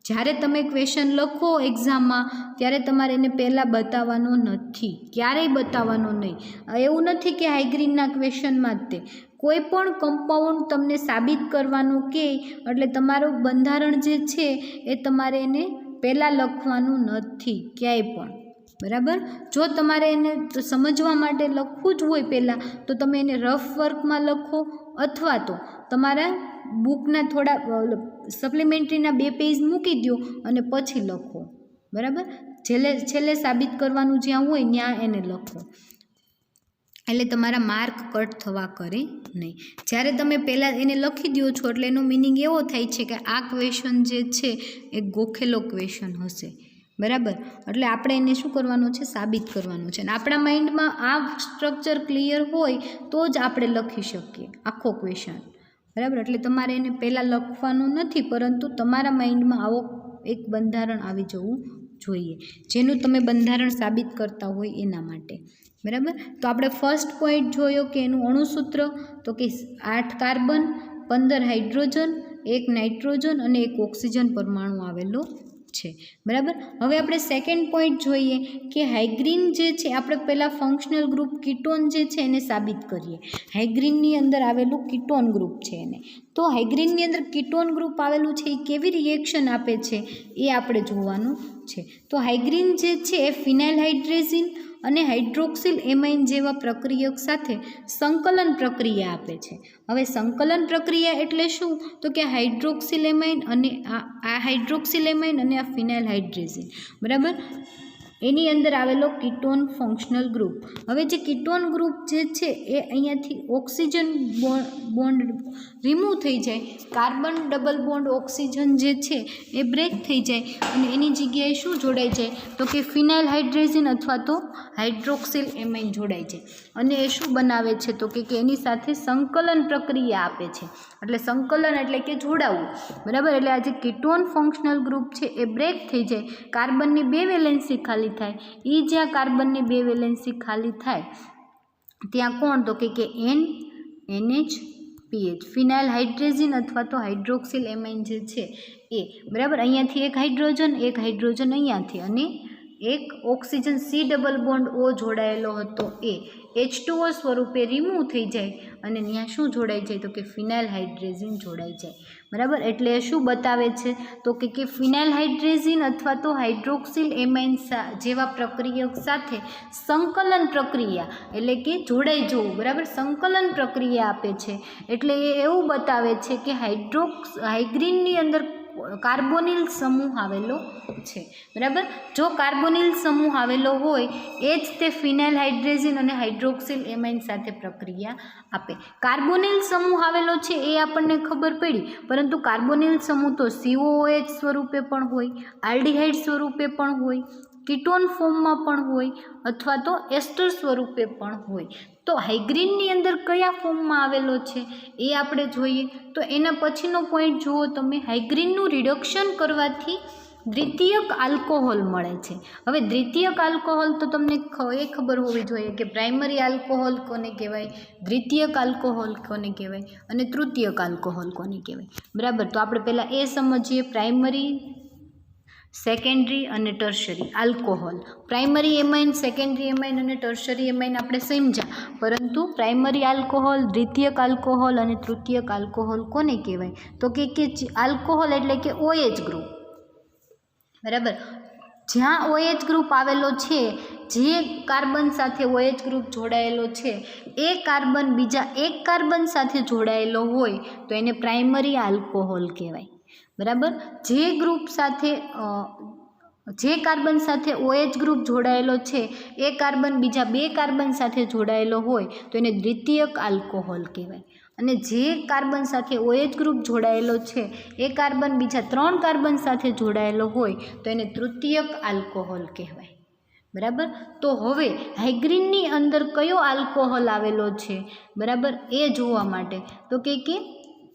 જ્યારે તમે ક્વેશ્ચન લખો એક્ઝામમાં ત્યારે તમારે એને પહેલાં બતાવવાનો નથી, ક્યારેય બતાવવાનો નહીં. એવું નથી કે હાઇગ્રીનના ક્વેશ્ચનમાં જ તે કોઈ પણ કમ્પાઉન્ડ તમને સાબિત કરવાનું કે એટલે તમારું બંધારણ જે છે એ તમારે એને પહેલાં લખવાનું નથી ક્યાંય પણ. બરાબર. જો તમારે એને સમજવા માટે લખવું જ હોય પહેલાં તો તમે એને રફ વર્કમાં લખો અથવા તો તમારા બુકના થોડા સપ્લિમેન્ટરીના 2 પેજ મૂકી દો અને પછી લખો. બરાબર. છેલ્લે સાબિત કરવાનું જ્યાં હોય ત્યાં એને લખો, એટલે તમારા માર્ક કટ થવા કરે નહીં. જ્યારે તમે પહેલાં એને લખી દો છો એટલે એનો મિનિંગ એવો થાય છે કે આ ક્વેશ્ચન જે છે એ ગોખેલો ક્વેશ્ચન હશે. બરાબર. એટલે આપણે એને શું કરવાનું છે, સાબિત કરવાનું છે. અને આપણા માઇન્ડમાં આ સ્ટ્રક્ચર ક્લિયર હોય તો જ આપણે લખી શકીએ આખો ક્વેશ્ચન. બરાબર. એટલે તમારે એને પહેલાં લખવાનું નથી, પરંતુ તમારા માઇન્ડમાં આવો એક બંધારણ આવી જવું જોઈએ જેનું તમે બંધારણ સાબિત કરતા હોય એના માટે. બરાબર. તો આપણે ફર્સ્ટ પોઈન્ટ જોયો કે એનું અણુસૂત્ર તો કે 8 કાર્બન 15 હાઇડ્રોજન 1 નાઇટ્રોજન અને 1 ઓક્સિજન પરમાણુ આવેલો છે. બરાબર. હવે આપણે સેકન્ડ પોઈન્ટ જોઈએ કે હાઇગ્રીન જે છે આપણે પહેલાં ફંક્શનલ ગ્રુપ કીટોન જે છે એને સાબિત કરીએ. હાઇગ્રીનની અંદર આવેલું કીટોન ગ્રુપ છે એને. તો હાઇગ્રીનની અંદર કીટોન ગ્રુપ આવેલું છે એ કેવી રિએક્શન આપે છે એ આપણે જોવાનું છે. તો હાઇગ્રીન જે છે એ ફિનાઇલ હાઇડ્રેઝિન અને હાઇડ્રોક્સિલ એમાઇન જેવા પ્રક્રિયક સાથે સંકલન પ્રક્રિયા આપે છે. હવે સંકલન પ્રક્રિયા એટલે શું, તો કે હાઇડ્રોક્સિલ એમાઇન અને આ હાઇડ્રોક્સિલ એમાઇન અને આ ફિનાઇલ હાઇડ્રેઝિન. બરાબર. એની અંદર આવેલો કીટોન ફંક્શનલ ગ્રુપ. હવે જે કીટોન ગ્રુપ જે છે એ અહીંયાથી ઓક્સિજન બોન્ડ રિમૂવ થઈ જાય, કાર્બન ડબલ બોન્ડ ઓક્સિજન જે છે એ બ્રેક થઈ જાય અને એની જગ્યાએ શું જોડાઈ જાય તો કે ફિનાઇલ હાઇડ્રેઝિન અથવા તો હાઇડ્રોક્સિલ એમાઇન જોડાઈ જાય અને એ શું બનાવે છે તો કે એની સાથે સંકલન પ્રક્રિયા આપે છે. એટલે સંકલન એટલે કે જોડાવું. બરાબર. એટલે આ જે કીટોન ફંક્શનલ ગ્રુપ છે એ બ્રેક થઈ જાય, કાર્બનની 2 વેલેન્સી ખાલી થાય. એ જ્યાં કાર્બનની 2 વેલેન્સી ખાલી થાય ત્યાં કોણ તો કે NH PH ફિનાઇલ હાઇડ્રેઝિન અથવા તો હાઇડ્રોક્સિલ એમાઇન જે છે એ. બરાબર. અહીંયાથી એક હાઇડ્રોજન અહીંયાથી અને એક oxygen C double bond O જોડાયેલો હતો એ H2O સ્વરૂપે રિમૂવ થઈ જાય અને ત્યાં શું જોડાઈ જાય તો કે ફિનાઇલ હાઇડ્રેઝિન જોડાઈ જાય. બરાબર. એટલે એ શું બતાવે છે તો કે ફિનાઇલ હાઇડ્રેઝિન અથવા તો હાઇડ્રોક્સિલ એમાઇન જેવા પ્રક્રિયક સાથે સંકલન પ્રક્રિયા એટલે કે જોડાઈ જવું. બરાબર. સંકલન પ્રક્રિયા આપે છે. એટલે એ એવું બતાવે છે કે હાઇગ્રીનની અંદર કાર્બોનિલ સમૂહ આવેલો છે. બરાબર. જો કાર્બોનિલ સમૂહ આવેલો હોય એ જ તે ફિનાઇલ હાઇડ્રેઝિન અને હાઇડ્રોક્સિલ એમાઇન સાથે પ્રક્રિયા આપે. કાર્બોનિલ સમૂહ આવેલો છે એ આપણને ખબર પડી, પરંતુ કાર્બોનિલ સમૂહ તો COOH સ્વરૂપે પણ હોય, આલ્ડિહાઇડ સ્વરૂપે પણ હોય, કીટોન ફોર્મમાં પણ હોય અથવા તો એસ્ટર સ્વરૂપે પણ હોય. તો હાઇગ્રીનની અંદર કયા ફોર્મમાં આવેલો છે એ આપણે જોઈએ. તો એના પછીનો પોઈન્ટ જુઓ તમે, હાઇગ્રીનનું રિડક્શન કરવાથી દ્વિતીયક આલ્કોહોલ મળે છે. હવે દ્વિતીયક આલ્કોહોલ તો તમને એ ખબર હોવી જોઈએ કે પ્રાઇમરી આલ્કોહોલ કોને કહેવાય, દ્વિતીયક આલ્કોહોલ કોને કહેવાય અને તૃતીયક આલ્કોહોલ કોને કહેવાય. બરાબર. તો આપણે પહેલાં એ સમજીએ પ્રાઇમરી, સેકન્ડરી અને tertiary alcohol. Primary amine, secondary amine અને ટર્શરી એમાઇન આપણે સમજ્યા, પરંતુ પ્રાઇમરી આલ્કોહોલ, દ્વિતીયક આલ્કોહોલ અને તૃતીયક આલ્કોહોલ કોને કહેવાય તો કે આલ્કોહોલ એટલે કે OH ગ્રુપ. બરાબર. જ્યાં OH ગ્રુપ આવેલો છે, જે કાર્બન સાથે OH ગ્રુપ જોડાયેલો છે એ કાર્બન બીજા એક કાર્બન સાથે જોડાયેલો હોય તો એને પ્રાઇમરી આલ્કોહોલ કહેવાય. બરાબર. જે ગ્રુપ સાથે જે કાર્બન સાથે OH ગ્રુપ જોડાયેલો છે એ કાર્બન બીજા 2 કાર્બન સાથે જોડાયેલો હોય તો એને દ્વિતીયક આલ્કોહોલ કહેવાય. અને જે કાર્બન સાથે OH ગ્રુપ જોડાયેલો છે એ કાર્બન બીજા 3 કાર્બન સાથે જોડાયેલો હોય તો એને તૃતીયક આલ્કોહોલ કહેવાય. બરાબર. તો હવે હાઇગ્રીનની અંદર કયો આલ્કોહોલ આવેલો છે, બરાબર, એ જોવા માટે તો કે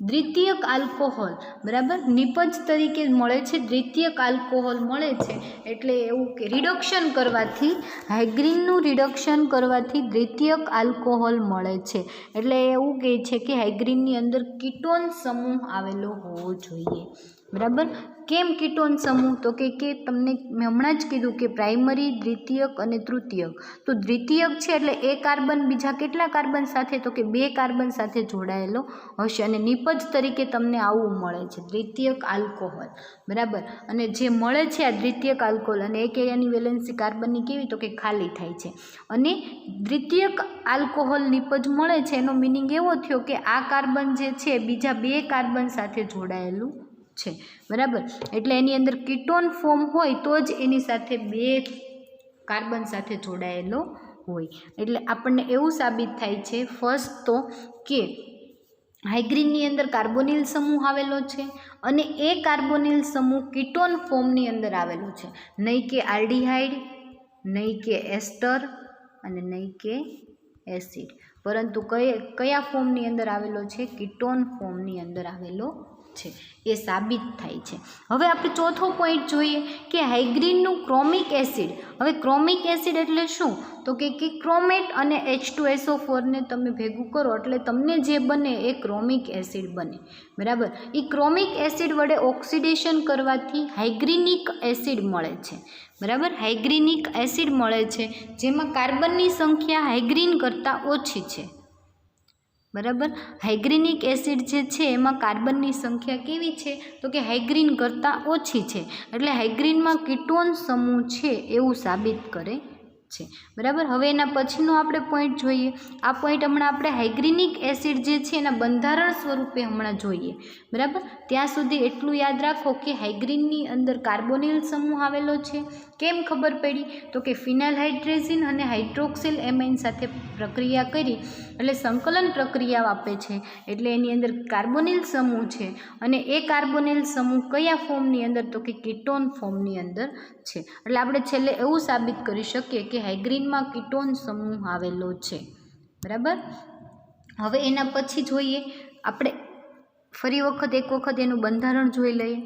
દ્વિતીયક આલ્કોહોલ, બરાબર, નિપજ તરીકે મળે છે, દ્વિતીયક આલ્કોહોલ મળે છે. એટલે એવું કે રિડક્શન કરવાથી, હાઇગ્રીનનું રિડક્શન કરવાથી દ્વિતીયક આલ્કોહોલ મળે છે. એટલે એવું કહે છે કે હાઇગ્રીનની અંદર કીટોન સમૂહ આવેલો હોવો જોઈએ. બરાબર. કેમ કીટોન સમૂહ તો કે તમને મેં હમણાં જ કીધું કે પ્રાઇમરી, દ્વિતીયક અને તૃતીયક. તો દ્વિતીયક છે એટલે એ કાર્બન બીજા કેટલા કાર્બન સાથે તો કે 2 કાર્બન સાથે જોડાયેલો હશે અને નિપજ તરીકે તમને આવું મળે છે દ્વિતીયક આલ્કોહોલ. બરાબર. અને જે મળે છે આ દ્વિતીયક આલ્કોહોલ અને એક એરિયાની વેલેન્સી કાર્બનની કેવી તો કે ખાલી થાય છે. અને દ્વિતીયક આલ્કોહોલ નિપજ મળે છે એનો મિનિંગ એવો થયો કે આ કાર્બન જે છે બીજા 2 કાર્બન સાથે જોડાયેલું છે. બરાબર. એટલે એની અંદર કીટોન ફોર્મ હોય તો જ એની સાથે 2 કાર્બન સાથે જોડાયેલો હોય. એટલે આપણને એવું સાબિત થાય છે ફર્સ્ટ તો કે હાઇગ્રીનની અંદર કાર્બોનિલ સમૂહ આવેલો છે અને એ કાર્બોનિલ સમૂહ કીટોન ફોર્મની અંદર આવેલો છે, નહીં કે આલ્ડીહાઇડ, નહીં કે એસ્ટર અને નહીં કે એસિડ, પરંતુ કયા ફોર્મની અંદર આવેલો છે, કીટોન ફોર્મની અંદર આવેલો છે. એ સાબિત થાય છે. હવે આપણે ચોથો પોઈન્ટ જોઈએ કે હાઇગ્રીનનું ક્રોમિક એસિડ. હવે ક્રોમિક એસિડ એટલે શું તો કે ક્રોમેટ અને H2SO4 ને તમે ભેગું કરો એટલે તમને જે બને એ ક્રોમિક એસિડ બને. બરાબર. એ ક્રોમિક એસિડ વડે ઓક્સિડેશન કરવાથી હાઇગ્રીનિક એસિડ મળે છે. બરાબર. હાઇગ્રીનિક એસિડ મળે છે જેમાં કાર્બનની સંખ્યા હાઇગ્રીન કરતાં ઓછી છે. બરાબર. હાઇગ્રીનિક એસિડ જે છે એમાં કાર્બનની સંખ્યા કેવી છે તો કે હાઇગ્રીન કરતાં ઓછી છે. એટલે હાઇગ્રીનમાં કીટોન સમૂહ છે એવું સાબિત કરે છે. બરાબર. હવે એના પછીનો આપણે પોઈન્ટ જોઈએ. આ પોઈન્ટ હમણાં આપણે હાઇગ્રીનિક એસિડ જે છે એના બંધારણ સ્વરૂપે હમણાં જોઈએ. બરાબર. ત્યાં સુધી એટલું યાદ રાખો કે હાઇગ્રીનની અંદર કાર્બોનિલ સમૂહ આવેલો છે. કેમ ખબર પડી તો કે ફિનાઇલ હાઇડ્રેઝિન અને હાઇડ્રોક્સિલ એમાઇન સાથે પ્રક્રિયા કરી એટલે સંકલન પ્રક્રિયા આપે છે. એટલે એની અંદર કાર્બોનિલ સમૂહ છે અને એ કાર્બોનિલ સમૂહ કયા ફોર્મની અંદર તો કે કીટોન ફોર્મની અંદર છે. એટલે આપણે છેલ્લે એવું સાબિત કરી શકીએ કે હાઇગ્રીનમાં કીટોન સમૂહ આવેલો છે. બરાબર. હવે એના પછી જોઈએ આપણે ફરી એક વખત એનું બંધારણ જોઈ લઈએ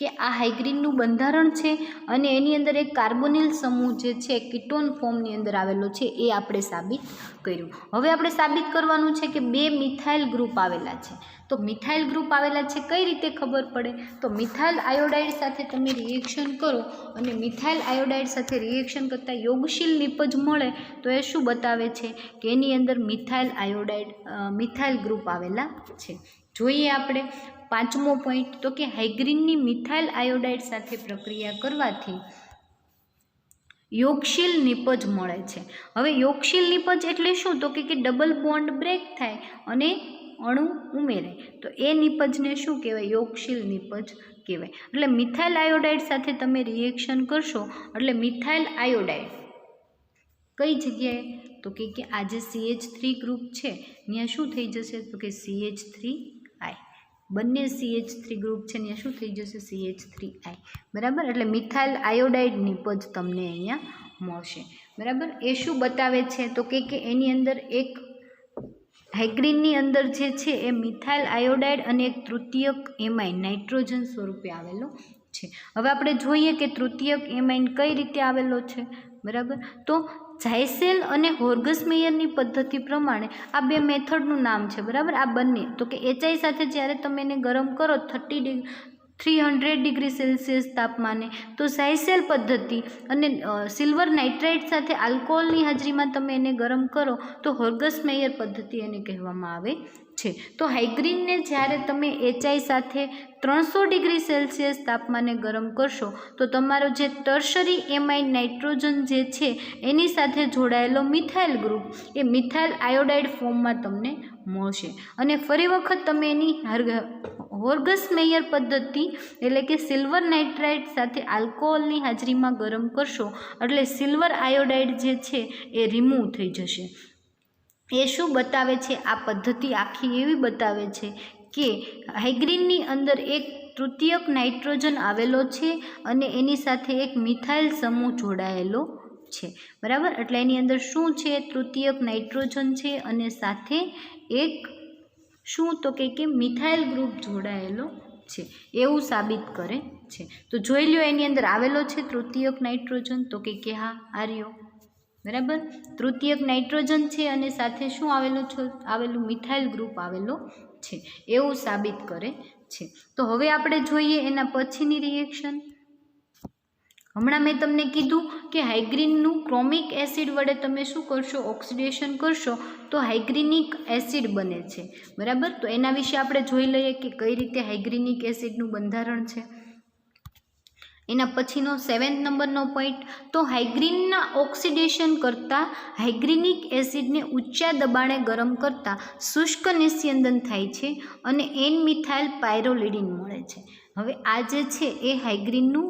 કે આ હાઇગ્રીનનું બંધારણ છે અને એની અંદર એક કાર્બોનિલ સમૂહ જે છે કીટોન ફોર્મની અંદર આવેલો છે એ આપણે સાબિત કર્યું. હવે આપણે સાબિત કરવાનું છે કે 2 મિથાઇલ ગ્રુપ આવેલા છે. તો મિથાઇલ ગ્રુપ આવેલા છે કઈ રીતે ખબર પડે તો મિથાઇલ આયોડાઇડ સાથે તમે રિએક્શન કરો અને મિથાઇલ આયોડાઇડ સાથે રિએક્શન કરતાં યોગશીલ નિપજ મળે તો એ શું બતાવે છે કે એની અંદર મિથાઇલ ગ્રુપ આવેલા છે. જોઈએ આપણે પાંચમો પોઈન્ટ તો કે હાઇગ્રીનની મિથાઇલ આયોડાઇડ સાથે પ્રક્રિયા કરવાથી યોગશીલ નિપજ મળે છે. હવે યોગશીલ નિપજ એટલે શું તો કે ડબલ બોન્ડ બ્રેક થાય અને અણુ ઉમેરે તો એ નિપજને શું કહેવાય યોગશીલ નિપજ કહેવાય. એટલે મિથાઇલ આયોડાઇડ સાથે તમે રિએક્શન કરશો એટલે મિથાઇલ આયોડાઇડ કઈ જગ્યાએ તો કે આ જે CH3 ગ્રુપ છે ત્યાં શું થઈ જશે તો કે CH3I. બંને CH3 ગ્રુપ છે ત્યાં શું થઈ જશે CH3I. બરાબર. એટલે મિથાઇલ આયોડાઇડ નિપજ તમને અહીંયા મળશે. બરાબર. એ શું બતાવે છે તો કે એની અંદર એક હાઇગ્રીનની અંદર જે છે એ મિથાઇલ આયોડાઇડ અને એક તૃતીયક એમાઇન નાઇટ્રોજન સ્વરૂપે આવેલો છે. હવે આપણે જોઈએ કે તૃતીયક એમાઇન કઈ રીતે આવેલો છે. બરાબર. તો ઝાયસેલ અને હોર્ગસમેયરની પદ્ધતિ પ્રમાણે આ 2 મેથડનું નામ છે. બરાબર. આ બંને તો કે HI સાથે જ્યારે તમે એને ગરમ કરો 300 ડિગ્રી સેલ્સિયસ તાપમાને તો ઝાયસેલ પદ્ધતિ અને સિલ્વર નાઇટ્રાઇટ સાથે આલ્કોહોલની હાજરીમાં તમે એને ગરમ કરો તો હોર્ગસમેયર પદ્ધતિ એને કહેવામાં આવે છે. તો હાઇગ્રીનને જ્યારે તમે HI સાથે 300 ડિગ્રી સેલ્સિયસ તાપમાને ગરમ કરશો તો તમારો જે ટર્શરી એમાઇન નાઇટ્રોજન જે છે એની સાથે જોડાયેલો મિથાઇલ ગ્રુપ એ મિથાઇલ આયોડાઇડ ફોર્મમાં તમને મળશે. અને ફરી વખત તમે એની હોર્ગસ મેયર પદ્ધતિ એટલે કે સિલ્વર નાઇટ્રાઇટ સાથે આલ્કોહોલની હાજરીમાં ગરમ કરશો એટલે સિલ્વર આયોડાઇડ જે છે એ રિમૂવ થઈ જશે. એ શું બતાવે છે? આ પદ્ધતિ આખી એવી બતાવે છે કે હાઇગ્રીનની અંદર એક તૃતીયક નાઇટ્રોજન આવેલો છે અને એની સાથે એક મિથાઇલ સમૂહ જોડાયેલો છે. બરાબર, એટલે એની અંદર શું છે? તૃતીયક નાઇટ્રોજન છે અને સાથે એક શું તો કે મિથાઇલ ગ્રુપ જોડાયેલો છે એવું સાબિત કરે છે. તો જોઈ લ્યો એની અંદર આવેલો છે તૃતીયક નાઇટ્રોજન, તો કે હા આર્યો. બરાબર, તૃતીયક નાઇટ્રોજન છે અને સાથે શું આવેલું મિથાઇલ ગ્રુપ આવેલો છે એવું સાબિત કરે છે. તો હવે આપણે જોઈએ એના પછીની રિએક્શન. હમણાં મેં તમને કીધું કે હાઇગ્રીનનું ક્રોમિક એસિડ વડે તમે શું કરશો? ઓક્સિડેશન કરશો તો હાઇગ્રીનિક એસિડ બને છે. બરાબર, તો એના વિશે આપણે જોઈ લઈએ કે કઈ રીતે હાઇગ્રીનિક એસિડનું બંધારણ છે. એના પછીનો 7th નંબરનો પોઈન્ટ, તો હાઇગ્રીનના ઓક્સિડેશન કરતાં હાઇગ્રીનિક એસિડને ઊંચા દબાણે ગરમ કરતાં શુષ્ક નિસ્યંદન થાય છે અને એન મિથાઇલ પાયરોલિડિન મળે છે. હવે આ જે છે એ હાઇગ્રીનનું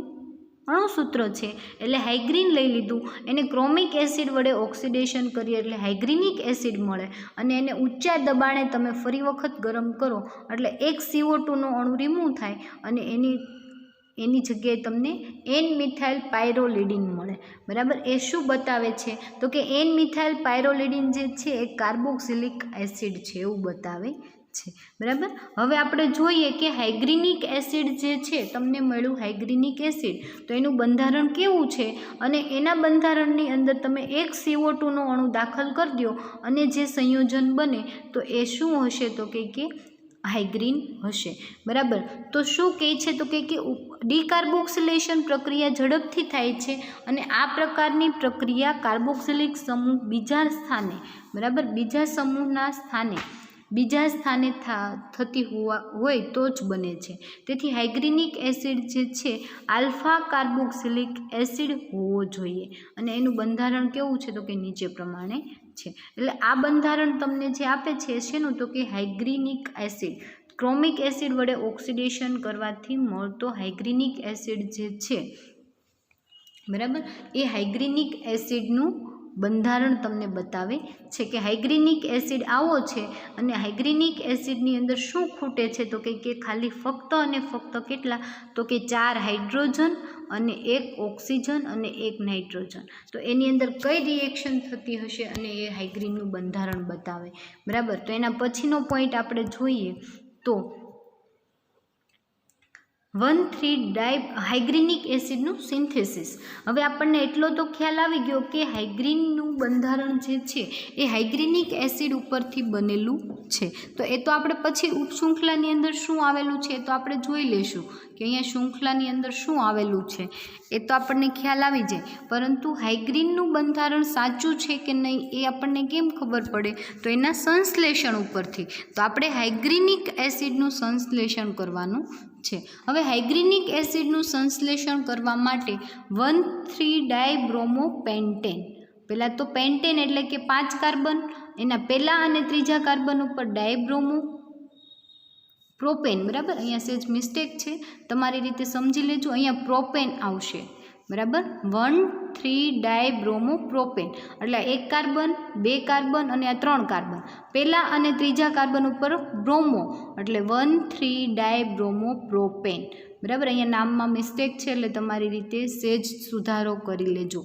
અણુસૂત્ર છે, એટલે હાઇગ્રીન લઈ લીધું, એને ક્રોમિક એસિડ વડે ઓક્સિડેશન કરીએ એટલે હાઇગ્રીનિક એસિડ મળે અને એને ઊંચા દબાણે તમે ફરી વખત ગરમ કરો એટલે એક CO2નો અણુ રિમૂવ થાય અને એની જગ્યાએ તમને એન મિથાઇલ પાયરોલિડિન મળે. બરાબર, એ શું બતાવે છે? તો કે એન મિથાઇલ પાયરોલિડિન જે છે એ કાર્બોક્સિલિક એસિડ છે એવું બતાવે છે. બરાબર, હવે આપણે જોઈએ કે હાઇગ્રીનિક એસિડ જે છે તમને મળ્યું હાઇગ્રીનિક એસિડ, તો એનું બંધારણ કેવું છે અને એના બંધારણની અંદર તમે એક CO2નો અણુ દાખલ કરી દો અને જે સંયોજન બને તો એ શું હશે? તો કે હાઇગ્રીન હશે. બરાબર, તો શું કહે છે? તો કે ડીકાર્બોક્સિલેશન પ્રક્રિયા ઝડપથી થાય છે અને આ પ્રકારની પ્રક્રિયા કાર્બોક્સિલિક સમૂહ બીજા સ્થાને, બરાબર, બીજા સમૂહના સ્થાને થતી હોય તો જ બને છે. તેથી હાઇગ્રીનિક એસિડ જે છે આલ્ફા કાર્બોક્સિલિક એસિડ હોવો જોઈએ અને એનું બંધારણ કેવું છે? તો કે નીચે પ્રમાણે છે. એટલે આ બંધારણ તમને જે આપે છે શેનું? તો કે હાઇગ્રીનિક એસિડ, ક્રોમિક એસિડ વડે ઓક્સિડેશન કરવાથી મળતો હાઇગ્રીનિક એસિડ જે છે, બરાબર, એ હાઇગ્રીનિક એસિડનું બંધારણ તમને બતાવે છે કે હાઇગ્રીનિક એસિડ આવો છે અને હાઇગ્રીનિક એસિડની અંદર શું ખૂટે છે? તો કે ખાલી ફક્ત અને ફક્ત કેટલા? તો કે 4 હાઇડ્રોજન અને 1 ઓક્સિજન અને 1 નાઇટ્રોજન. તો એની અંદર કઈ રિએક્શન થતી હશે અને એ હાઇગ્રીનનું બંધારણ બતાવે. બરાબર, તો એના પછીનો પોઈન્ટ આપણે જોઈએ તો 1,3-ડાય હાઇગ્રીનિક એસિડનું સિન્થેસિસ. હવે આપણને એટલો તો ખ્યાલ આવી ગયો કે હાઇગ્રીનનું બંધારણ જે છે એ હાઇગ્રીનિક એસિડ ઉપરથી બનેલું છે. તો એ તો આપણે પછી ઉપશૃંખલાની અંદર શું આવેલું છે એ તો આપણે જોઈ લઈશું કે અહીંયા શૃંખલાની અંદર શું આવેલું છે એ તો આપણને ખ્યાલ આવી જાય. પરંતુ હાઇગ્રીનનું બંધારણ સાચું છે કે નહીં એ આપણને કેમ ખબર પડે? તો એના સંશ્લેષણ ઉપરથી. તો આપણે હાઇગ્રીનિક એસિડનું સંશ્લેષણ કરવાનું છે. હવે હાઇગ્રીનિક એસિડનું સંશ્લેષણ કરવા માટે 1,3-ડાયબ્રોમોપેન્ટેન, પહેલાં તો પેન્ટેન એટલે કે 5 કાર્બન, એના પહેલાં અને ત્રીજા કાર્બન ઉપર ડાયબ્રોમો પ્રોપેન. બરાબર, અહીંયા સેજ મિસ્ટેક છે, તમારી રીતે સમજી લેજો, અહીંયા પ્રોપેન આવશે. બરાબર, 1,3-ડાયબ્રોમોપ્રોપેન એટલે 1 કાર્બન, 2 કાર્બન અને આ 3 કાર્બન, પહેલા અને ત્રીજા કાર્બન ઉપર બ્રોમો એટલે 1,3-ડાયબ્રોમોપ્રોપેન. બરાબર, અહીંયા નામમાં મિસ્ટેક છે એટલે તમારી રીતે સેજ સુધારો કરી લેજો.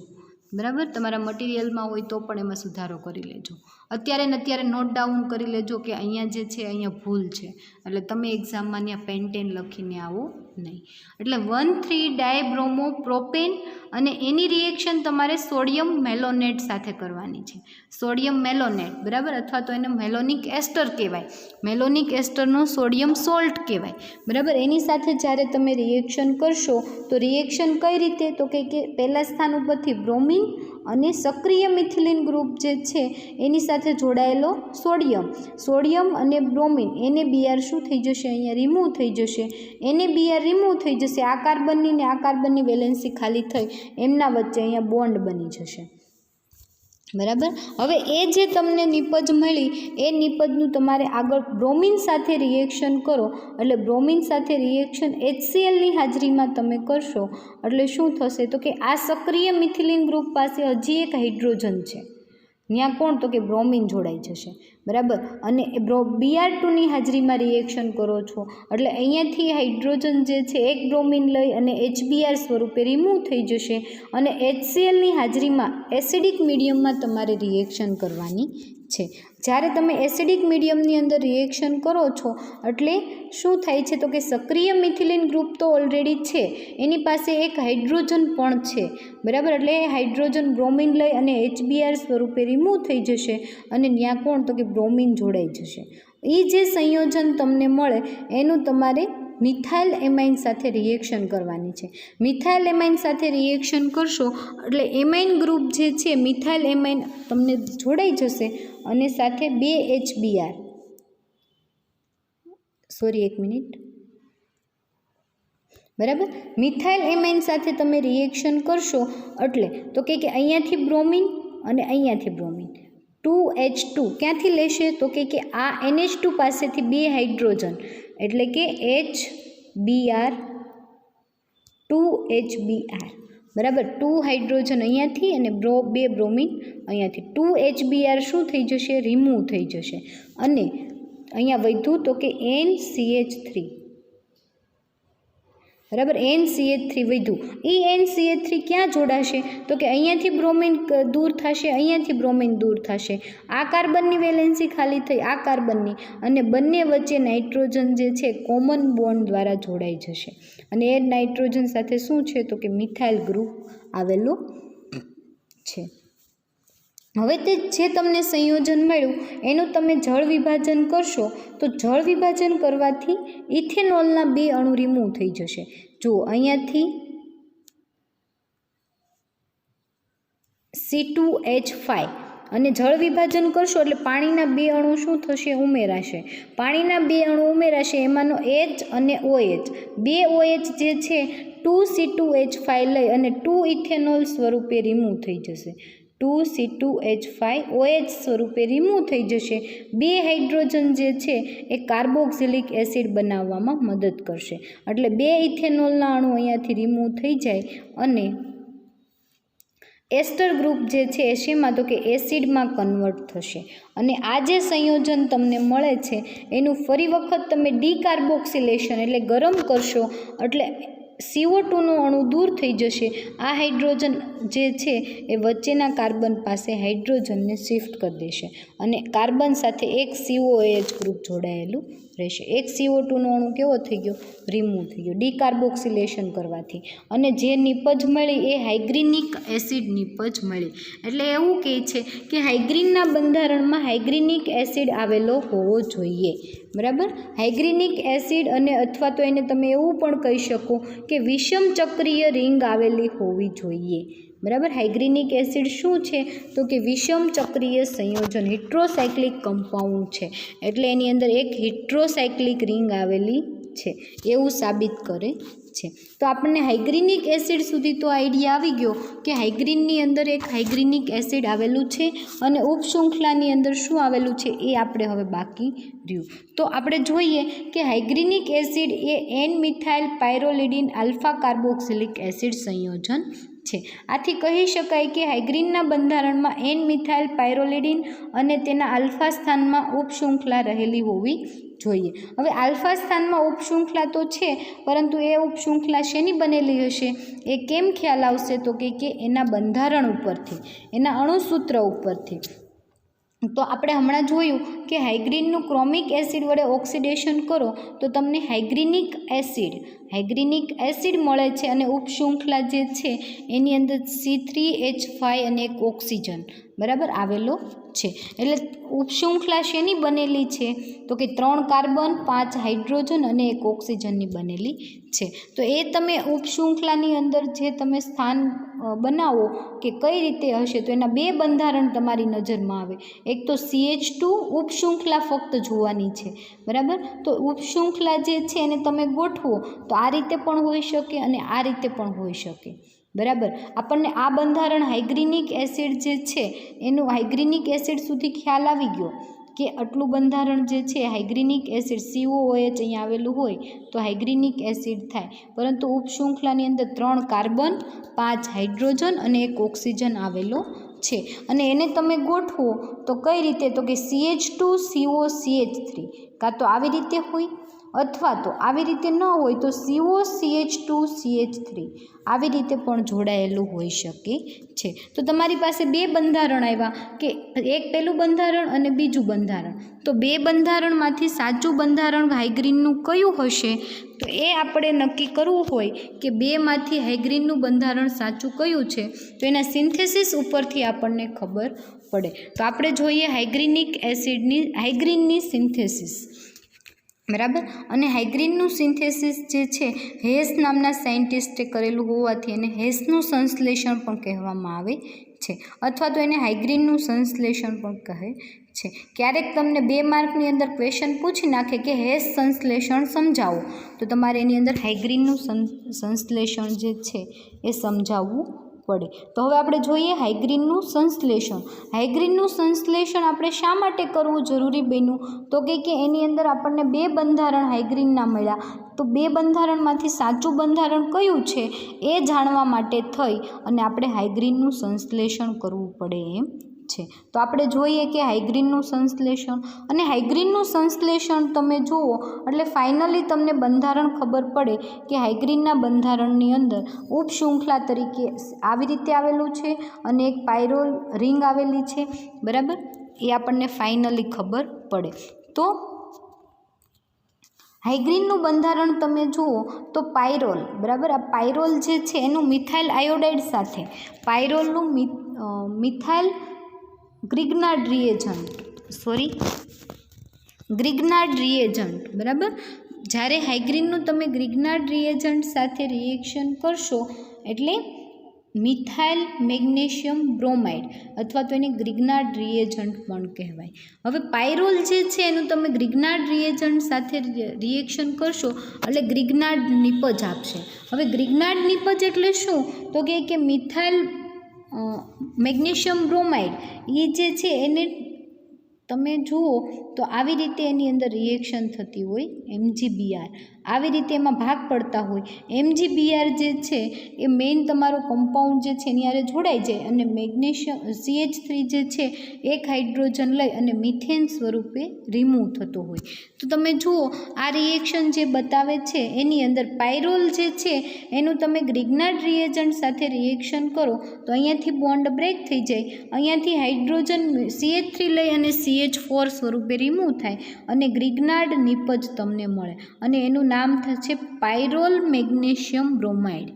બરાબર, તમારા મટીરિયલમાં હોય તો પણ એમાં સુધારો કરી લેજો. અત્યારે નોટ ડાઉન કરી લેજો કે અહીંયા જે છે અહીંયા ભૂલ છે, એટલે તમે એક્ઝામમાં ત્યાં પેન્ટેન લખીને આવો નહીં. એટલે 1,3-ડાયબ્રોમોપ્રોપેન અને એની રિએક્શન તમારે સોડિયમ મેલોનેટ સાથે કરવાની છે. સોડિયમ મેલોનેટ, બરાબર, અથવા તો એને મેલોનિક એસ્ટર કહેવાય. મેલોનિક એસ્ટરનો સોડિયમ સોલ્ટ કહેવાય. બરાબર, એની સાથે જ્યારે તમે રિએક્શન કરશો તો રિએક્શન કઈ રીતે? તો કે પહેલા સ્થાન ઉપરથી બ્રોમિન અને સક્રિય મિથિલિન ગ્રુપ જે છે એની સાથે જોડાયેલો સોડિયમ અને બ્રોમિન NaBr શું થઈ જશે? અહીંયા રિમૂવ થઈ જશે. NaBr રિમૂવ થઈ જશે, આ કાર્બનની ને આ કાર્બનની વેલેન્સી ખાલી થઈ એમના વચ્ચે અહીંયા બોન્ડ બની જશે. બરાબર. હવે એ જે તમને નિપજ મળી એ નિપજનું તમારે આગળ બ્રોમિન સાથે રિએક્શન કરો એટલે બ્રોમિન સાથે રિએક્શન HClની હાજરીમાં તમે કરશો એટલે શું થશે તો કે આ સક્રિય મિથિલિન ગ્રુપ પાસે હજી એક હાઇડ્રોજન છે, ત્યાં કોણ તો કે બ્રોમિન જોડાઈ જશે. બરાબર. અને Br2ની હાજરીમાં રિએક્શન કરો છો એટલે અહીંયાથી હાઇડ્રોજન જે છે એક બ્રોમિન લઈ અને HBr સ્વરૂપે રિમૂવ થઈ જશે અને HClની હાજરીમાં એસિડિક મીડિયમમાં તમારે રિએક્શન કરવાની છે. જ્યારે તમે એસિડિક મીડિયમની અંદર રિએક્શન કરો છો એટલે શું થાય છે તો કે સક્રિય મિથિલિન ગ્રુપ તો ઓલરેડી છે, એની પાસે એક હાઇડ્રોજન પણ છે. બરાબર. એટલે એ હાઇડ્રોજન બ્રોમિન લઈ અને HBr સ્વરૂપે રિમૂવ થઈ જશે અને ત્યાં કોણ તો કે બ્રોમિન જોડાઈ જશે. એ જે સંયોજન તમને મળે એનું તમારે મિથાઇલ એમાઇન સાથે રિએક્શન કરવાની છે. મિથાઇલ એમાઇન સાથે રિએક્શન કરશો એટલે એમાઇન ગ્રુપ જે છે મિથાઇલ એમાઇન તમને જોડાઈ જશે અને સાથે 2 HBr બરાબર. મિથાઇલ એમાઇન સાથે તમે રિએક્શન કરશો એટલે તો કે અહીંયાથી બ્રોમિન અને અહીંયાથી બ્રોમિન 2H2 ક્યાંથી લેશે તો કે આ NH2 પાસેથી 2 હાઇડ્રોજન એટલે કે HBr 2HBr. બરાબર. 2 હાઇડ્રોજન અહીંયાથી અને 2 બ્રોમિન અહીંયાથી 2 HBr શું થઈ જશે રિમૂવ થઈ જશે અને અહીંયા વધ્યું તો કે NCH3. બરાબર. NCH3 વધ્યું. એ NCH3 ક્યાં જોડાશે તો કે અહીંયાથી બ્રોમિન દૂર થશે, અહીંયાથી બ્રોમિન દૂર થશે, આ કાર્બનની વેલેન્સી ખાલી થઈ આ કાર્બનની અને બંને વચ્ચે નાઇટ્રોજન જે છે કોમન બોન્ડ દ્વારા જોડાઈ જશે અને એ નાઇટ્રોજન સાથે શું છે તો કે મિથાઇલ ગ્રુપ આવેલું છે. હવે તે જે તમને સંયોજન મળ્યું એનું તમે જળ વિભાજન કરશો તો જળ વિભાજન કરવાથી ઇથેનોલના 2 અણુ રિમૂવ થઈ જશે. જુઓ અહીંયાથી C2H5 અને જળ વિભાજન કરશો એટલે પાણીના 2 અણુ શું થશે ઉમેરાશે. પાણીના 2 અણુ ઉમેરાશે એમાંનો H અને OH, 2 OH જે છે 2C2H5 લઈ અને 2 ઇથેનોલ સ્વરૂપે રિમૂવ થઈ જશે. 2C2H5 OH સ્વરૂપે રિમૂવ થઈ જશે. 2 હાઇડ્રોજન જે છે એ કાર્બોક્સિલિક એસિડ બનાવવામાં મદદ કરશે એટલે 2 ઇથેનોલના અણુ અહીંયાથી રિમૂવ થઈ જાય અને એસ્ટર ગ્રુપ જે છે એ શેમાં તો કે એસિડમાં કન્વર્ટ થશે અને આ જે સંયોજન તમને મળે છે એનું ફરી વખત તમે ડીકાર્બોક્સિલેશન એટલે ગરમ કરશો એટલે CO2નો અણુ દૂર થઈ જશે. આ હાઇડ્રોજન જે છે એ વચ્ચેના કાર્બન પાસે હાઇડ્રોજનને શિફ્ટ કરી દેશે અને કાર્બન સાથે એક COOH ગ્રુપ જોડાયેલું રહેશે. એક CO2નો અણુ કેવો થઈ ગયો રિમૂવ થઈ ગયો ડીકાર્બોક્સિલેશન કરવાથી અને જે નિપજ મળી એ હાઇગ્રીનિક એસિડ નિપજ મળી. એટલે એવું કહે છે કે હાઇગ્રીનના બંધારણમાં હાઇગ્રીનિક એસિડ આવેલો હોવો જોઈએ. બરાબર. હાઇગ્રીનિક એસિડ અને અથવા તો એને તમે એવું પણ કહી શકો કે વિષમ ચક્રીય રિંગ આવેલી હોવી જોઈએ. બરાબર. હાઇગ્રીનિક એસિડ શું છે તો કે વિષમ ચક્રીય સંયોજન હિટ્રોસાયક્લિક કમ્પાઉન્ડ છે એટલે એની અંદર એક હિટ્રોસાયક્લિક રિંગ આવેલી છે એવું સાબિત કરે છે. તો આપણને હાઇગ્રીનિક એસિડ સુધી તો આઈડિયા આવી ગયો કે હાઇગ્રીનની અંદર એક હાઇગ્રીનિક એસિડ આવેલું છે અને ઉપશૃંખલાની અંદર શું આવેલું છે એ આપણે હવે બાકી રહ્યું. તો આપણે જોઈએ કે હાઇગ્રીનિક એસિડ એ N-મિથાઇલ પાયરોલિડિન આલ્ફા કાર્બોક્સિલિક એસિડ સંયોજન છે. આથી કહી શકાય કે હાઇગ્રીનના બંધારણમાં N-મિથાઇલ પાયરોલિડિન અને તેના આલ્ફા સ્થાનમાં ઉપશૃંખલા રહેલી હોવી જોઈએ. હવે આલ્ફા સ્થાનમાં ઉપશૃંખલા તો છે પરંતુ એ ઉપશૃંખલા શેની બનેલી હશે એ કેમ ખ્યાલ આવશે તો કે એના બંધારણ ઉપરથી, એના અણુસૂત્ર ઉપરથી. તો આપણે હમણાં જોયું કે હાઇગ્રીનનું ક્રોમિક એસિડ વડે ઓક્સિડેશન કરો તો તમને હાઇગ્રીનિક એસિડ મળે છે અને ઉપશૃંખલા જે છે એની અંદર C3H5 અને એક ઓક્સિજન બરાબર આવેલો છે. એટલે ઉપશૃંખલા શેની બનેલી છે તો કે 3 કાર્બન 5 હાઇડ્રોજન અને એક ઓક્સિજનની બનેલી છે. તો એ તમે ઉપશૃંખલાની અંદર જે તમે સ્થાન બનાવો કે કઈ રીતે હશે તો એના 2 બંધારણ તમારી નજરમાં આવે. એક તો CH2 ઉપશૃંખલા ફક્ત જોવાની છે બરાબર. તો ઉપશૃંખલા જે છે એને તમે ગોઠવો તો આ રીતે પણ હોઈ શકે અને આ રીતે પણ હોઈ શકે બરાબર. આપણને આ બંધારણ હાઇગ્રીનિક એસિડ જે છે એનું હાઇગ્રીનિક એસિડ સુધી ખ્યાલ આવી ગયો કે આટલું બંધારણ જે છે હાઇગ્રીનિક એસિડ COOH અહીંયા આવેલું હોય તો હાઇગ્રીનિક એસિડ થાય. પરંતુ ઉપશૃંખલાની અંદર 3 કાર્બન, 5 હાઇડ્રોજન અને 1 ઓક્સિજન આવેલો છે. અને એને તમે ગોઠવો તો કઈ રીતે, તો કે CH2COCH3 કાં તો આવી રીતે હોય અથવા તો આવી રીતે ન હોય તો COCH2CH3 આવી રીતે પણ જોડાયેલું હોઈ શકે છે. તો તમારી પાસે 2 બંધારણ આવ્યા કે એક પહેલું બંધારણ અને બીજું બંધારણ. તો 2 બંધારણમાંથી સાચું બંધારણ હાઇગ્રીનનું કયું હશે તો એ આપણે નક્કી કરવું હોય કે 2માંથી હાઇગ્રીનનું બંધારણ સાચું કયું છે તો એના સિન્થેસિસ ઉપરથી આપણને ખબર પડે. તો આપણે જોઈએ હાઇગ્રીનની સિન્થેસિસ. બરાબર. અને હાઇગ્રીનનું સિન્થેસિસ જે છે હેસ નામના સાયન્ટિસ્ટે કરેલું હોવાથી એને હેસનું સંશ્લેષણ પણ કહેવામાં આવે છે અથવા તો એને હાઇગ્રીનનું સંશ્લેષણ પણ કહે છે. ક્યારેક તમને 2 માર્કની અંદર ક્વેશ્ચન પૂછી નાખે કે હેસ સંશ્લેષણ સમજાવો તો તમારે એની અંદર હાઇગ્રીનનું સંશ્લેષણ જે છે એ સમજાવવું પડે. તો હવે આપણે જોઈએ હાઇગ્રીનનું સંશ્લેષણ. હાઇગ્રીનનું સંશ્લેષણ આપણે શા માટે કરવું જરૂરી બન્યું તો કે એની અંદર આપણને 2 બંધારણ હાઇગ્રીનના મળ્યા. તો 2 બંધારણમાંથી સાચું બંધારણ કયું છે એ જાણવા માટે થઈ અને આપણે હાઇગ્રીનનું સંશ્લેષણ કરવું પડે એમ છે. તો આપણે જોઈએ કે હાઇગ્રીનનું સંશ્લેષણ અને હાઇગ્રીનનું સંશ્લેષણ તમે જુઓ એટલે ફાઇનલી તમને બંધારણ ખબર પડે કે હાઇગ્રીનના બંધારણની અંદર ઉપશૃંખલા તરીકે આવી રીતે આવેલું છે અને એક પાયરોલ રિંગ આવેલી છે. બરાબર. એ આપણને ફાઇનલી ખબર પડે. તો હાઇગ્રીનનું બંધારણ તમે જુઓ તો પાયરોલ. બરાબર. આ પાયરોલ જે છે એનું મિથાઇલ આયોડાઇડ સાથે પાયરોલનું મિથાઇલ ગ્રિગ્નાર્ડ રિએજન્ટ. બરાબર. જ્યારે હાઇગ્રીનનું તમે ગ્રિગ્નાર્ડ રિએજન્ટ સાથે રિએક્શન કરશો એટલે મિથાઇલ મેગ્નેશિયમ બ્રોમાઇડ અથવા તો એને ગ્રિગ્નાર્ડ રિએજન્ટ પણ કહેવાય. હવે પાયરોલ જે છે એનું તમે ગ્રિગ્નાર્ડ રિએજન્ટ સાથે રિએક્શન કરશો એટલે ગ્રિગ્નાર્ડ નિપજ આપશે. હવે ગ્રિગ્નાર્ડ નિપજ એટલે શું તો કે મિથાઇલ મેગ્નેશિયમ બ્રોમાઇડ એ જે છે એને તમે જુઓ તો આવી રીતે એની અંદર રિએક્શન થતી હોય MgBr. આવી રીતે એમાં ભાગ પડતા હોય. MgBr જે છે એ મેઇન તમારો કમ્પાઉન્ડ જે છે એની હારે જોડાઈ જાય અને મેગ્નેશિયમ CH3 જે છે એક હાઇડ્રોજન લઈ અને મિથેન સ્વરૂપે રિમૂવ થતો હોય. તો તમે જુઓ આ રિએક્શન જે બતાવે છે એની અંદર પાયરોલ જે છે એનું તમે ગ્રિગ્નાર્ડ રિએજન્ટ સાથે રિએક્શન કરો તો અહીંયાથી બોન્ડ બ્રેક થઈ જાય. અહીંયાથી હાઇડ્રોજન CH3 લઈ અને CH4 સ્વરૂપે રિમૂવ થાય અને ગ્રિગ્નાર્ડ નિપજ તમને મળે અને એનું નામ થશે પાયરોલ મેગ્નેશિયમ બ્રોમાઇડ.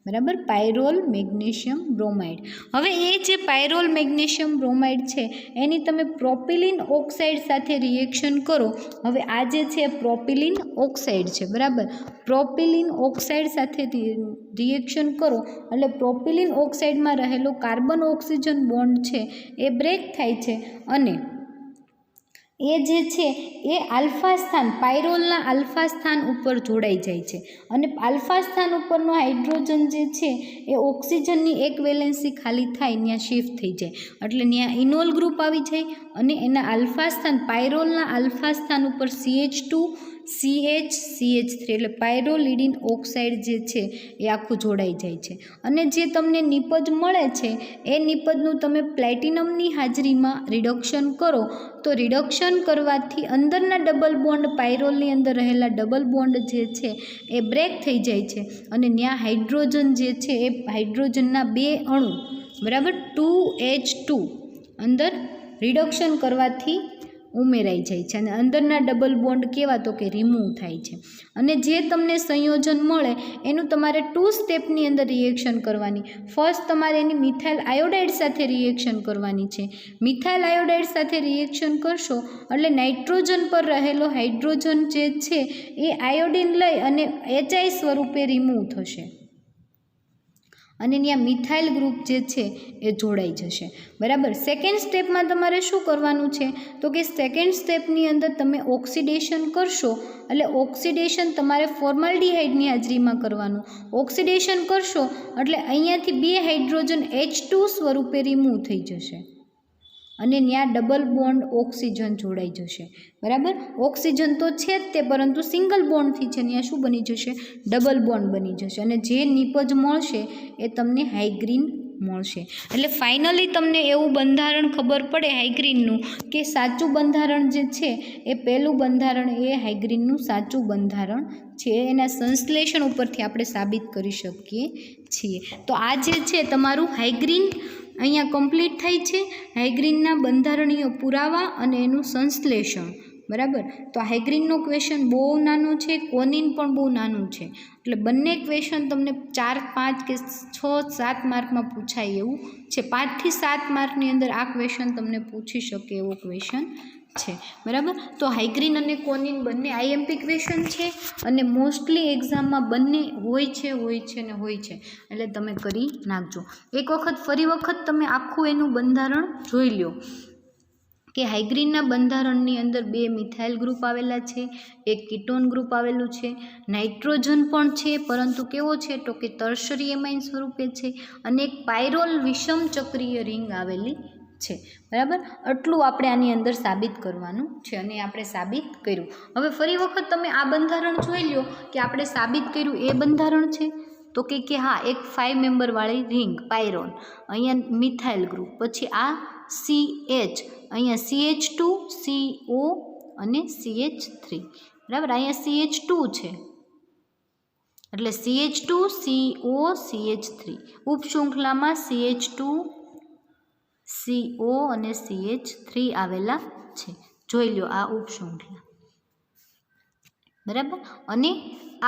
બરાબર. પાયરોલ મેગ્નેશિયમ બ્રોમાઇડ. હવે એ જે પાયરોલ મેગ્નેશિયમ બ્રોમાઇડ છે એની તમે પ્રોપિલિન ઓક્સાઇડ સાથે રિએક્શન કરો. હવે આ જે છે પ્રોપિલિન ઓક્સાઇડ છે. બરાબર. પ્રોપિલિન ઓક્સાઇડ સાથે રિએક્શન કરો એટલે પ્રોપિલિન ઓક્સાઇડમાં રહેલો કાર્બન ઓક્સિજન બોન્ડ છે એ બ્રેક થાય છે અને એ જે છે એ આલ્ફા સ્થાન પાયરોલના આલ્ફા સ્થાન ઉપર જોડાઈ જાય છે અને આલ્ફા સ્થાન ઉપરનો હાઇડ્રોજન જે છે એ ઓક્સિજનની એક વેલેન્સી ખાલી થાય ત્યાં શિફ્ટ થઈ જાય એટલે ત્યાં ઇનોલ ગ્રુપ આવી જાય અને એના આલ્ફા સ્થાન પાયરોલના આલ્ફા સ્થાન ઉપર CH2 CH3 એટલે પાયરોલિડિન ઓક્સાઇડ જે છે એ આખું જોડાઈ જાય છે અને જે તમને નિપજ મળે છે એ નિપજનું તમે પ્લેટિનમની હાજરીમાં રિડક્શન કરો તો રિડક્શન કરવાથી અંદરના ડબલ બોન્ડ પાયરોલની અંદર રહેલા ડબલ બોન્ડ જે છે એ બ્રેક થઈ જાય છે અને ત્યાં હાઇડ્રોજન જે છે એ હાઇડ્રોજનના 2 અણુ બરાબર 2H2 અંદર રિડક્શન કરવાથી ઉમેરાઈ જાય છે અને અંદરના ડબલ બોન્ડ કેવા તો કે રિમૂવ થાય છે અને જે તમને સંયોજન મળે એનું તમારે 2 સ્ટેપની અંદર રિએક્શન કરવાની. ફર્સ્ટ તમારે એની મિથાઇલ આયોડાઇડ સાથે રિએક્શન કરવાની છે. મિથાઇલ આયોડાઇડ સાથે રિએક્શન કરશો એટલે નાઇટ્રોજન પર રહેલો હાઇડ્રોજન જે છે એ આયોડિન લઈ અને HI સ્વરૂપે રિમૂવ થશે અને ત્યાં મિથાઇલ ગ્રુપ જે છે એ જોડાઈ જશે, બરાબર. સેકન્ડ સ્ટેપમાં તમારે શું કરવાનું છે તો કે સેકન્ડ સ્ટેપની અંદર તમે ઓક્સિડેશન કરશો, એટલે ઓક્સિડેશન તમારે ફોર્માલ્ડિહાઇડની હાજરીમાં કરવાનું. ઓક્સિડેશન કરશો એટલે અહીંયાથી 2 હાઇડ્રોજન H2 સ્વરૂપે રિમૂવ થઈ જશે અને ત્યાં ડબલ બોન્ડ ઓક્સિજન જોડાઈ જશે, બરાબર. ઓક્સિજન તો છે જ તે, પરંતુ સિંગલ બોન્ડથી છે ત્યાં શું બની જશે, ડબલ બોન્ડ બની જશે અને જે નિપજ મળશે એ તમને હાઇગ્રીન મળશે. એટલે ફાઇનલી તમને એવું બંધારણ ખબર પડે હાઇગ્રીનનું કે સાચું બંધારણ જે છે એ પહેલું બંધારણ એ હાઇગ્રીનનું સાચું બંધારણ છે. એના સંશ્લેષણ ઉપરથી આપણે સાબિત કરી શકીએ છીએ. તો આ જે છે તમારું હાઇગ્રીન અહીંયા કમ્પ્લીટ થાય છે, હાઇગ્રીનના બંધારણીય પુરાવા અને એનું સંશ્લેષણ, બરાબર. તો હાઇગ્રીનનો ક્વેશ્ચન બહુ નાનો છે, કોનિન પણ બહુ નાનું છે, એટલે બંને ક્વેશ્ચન તમને 4, 5 કે 6, 7 માર્કમાં પૂછાય એવું છે. 5 થી 7 માર્કની અંદર આ ક્વેશ્ચન તમને પૂછી શકે એવો ક્વેશ્ચન છે, બરાબર. તો હાઇગ્રીન અને કોનિન બંને આઈએમપી ક્વેશ્ચન છે અને મોસ્ટલી એક્ઝામમાં બંને હોય છે ને હોય છે, એટલે તમે કરી નાખજો. એક વખત ફરી વખત તમે આખું એનું બંધારણ જોઈ લો કે હાઇગ્રીનના બંધારણની અંદર 2 મિથાઇલ ગ્રુપ આવેલા છે, 1 કીટોન ગ્રુપ આવેલું છે, નાઇટ્રોજન પણ છે, પરંતુ કેવો છે તો કે ટર્શરી એમાઇન સ્વરૂપે છે, અને એક પાયરોલ વિષમ ચક્રીય રિંગ આવેલી છે, બરાબર. આટલું આપણે આની અંદર સાબિત કરવાનું છે અને આપણે સાબિત કર્યું. હવે ફરી વખત તમે આ બંધારણ જોઈ લો કે આપણે સાબિત કર્યું એ બંધારણ છે તો કે હા, એક 5 મેમ્બરવાળી રિંગ પાયરોલ, અહીંયા મિથાઇલ ગ્રુપ, પછી આ CH, અહીંયા CH2, CO અને CH3, બરાબર. અહીંયા CH2 છે એટલે CH2, CO, CH3, ઉપશૃંખલામાં CH2, CO અને CH3 આવેલા છે. જોઈ લો આ ઉપશૃંખલા, બરાબર. અને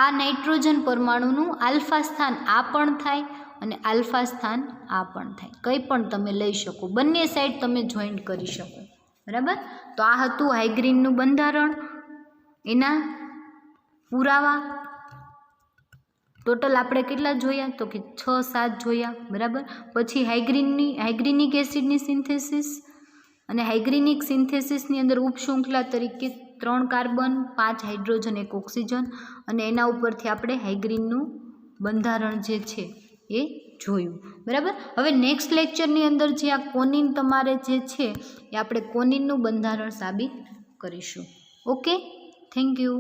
આ નાઇટ્રોજન પરમાણુનું આલ્ફા સ્થાન આ પણ થાય અને આલ્ફા સ્થાન આ પણ થાય, કંઈ પણ તમે લઈ શકો, બંને સાઈડ તમે જોઈન્ટ કરી શકો, બરાબર. તો આ હતું હાઇગ્રીનનું બંધારણ, એના પુરાવા. ટોટલ આપણે કેટલા જોયા તો કે 6-7 જોયા, બરાબર. પછી હાઇગ્રીનિક એસિડની સિન્થેસિસ, અને હાઇગ્રીનિક સિન્થેસિસની અંદર ઉપશૃંખલા તરીકે 3 કાર્બન, 5 હાઇડ્રોજન, 1 ઓક્સિજન, અને એના ઉપરથી આપણે હાઇગ્રીનનું બંધારણ જે છે એ જોયું, બરાબર. હવે નેક્સ્ટ લેક્ચરની અંદર જે આ કોનિન તમારે જે છે એ આપણે કોનિનનું બંધારણ સાબિત કરીશું. Okay, thank you.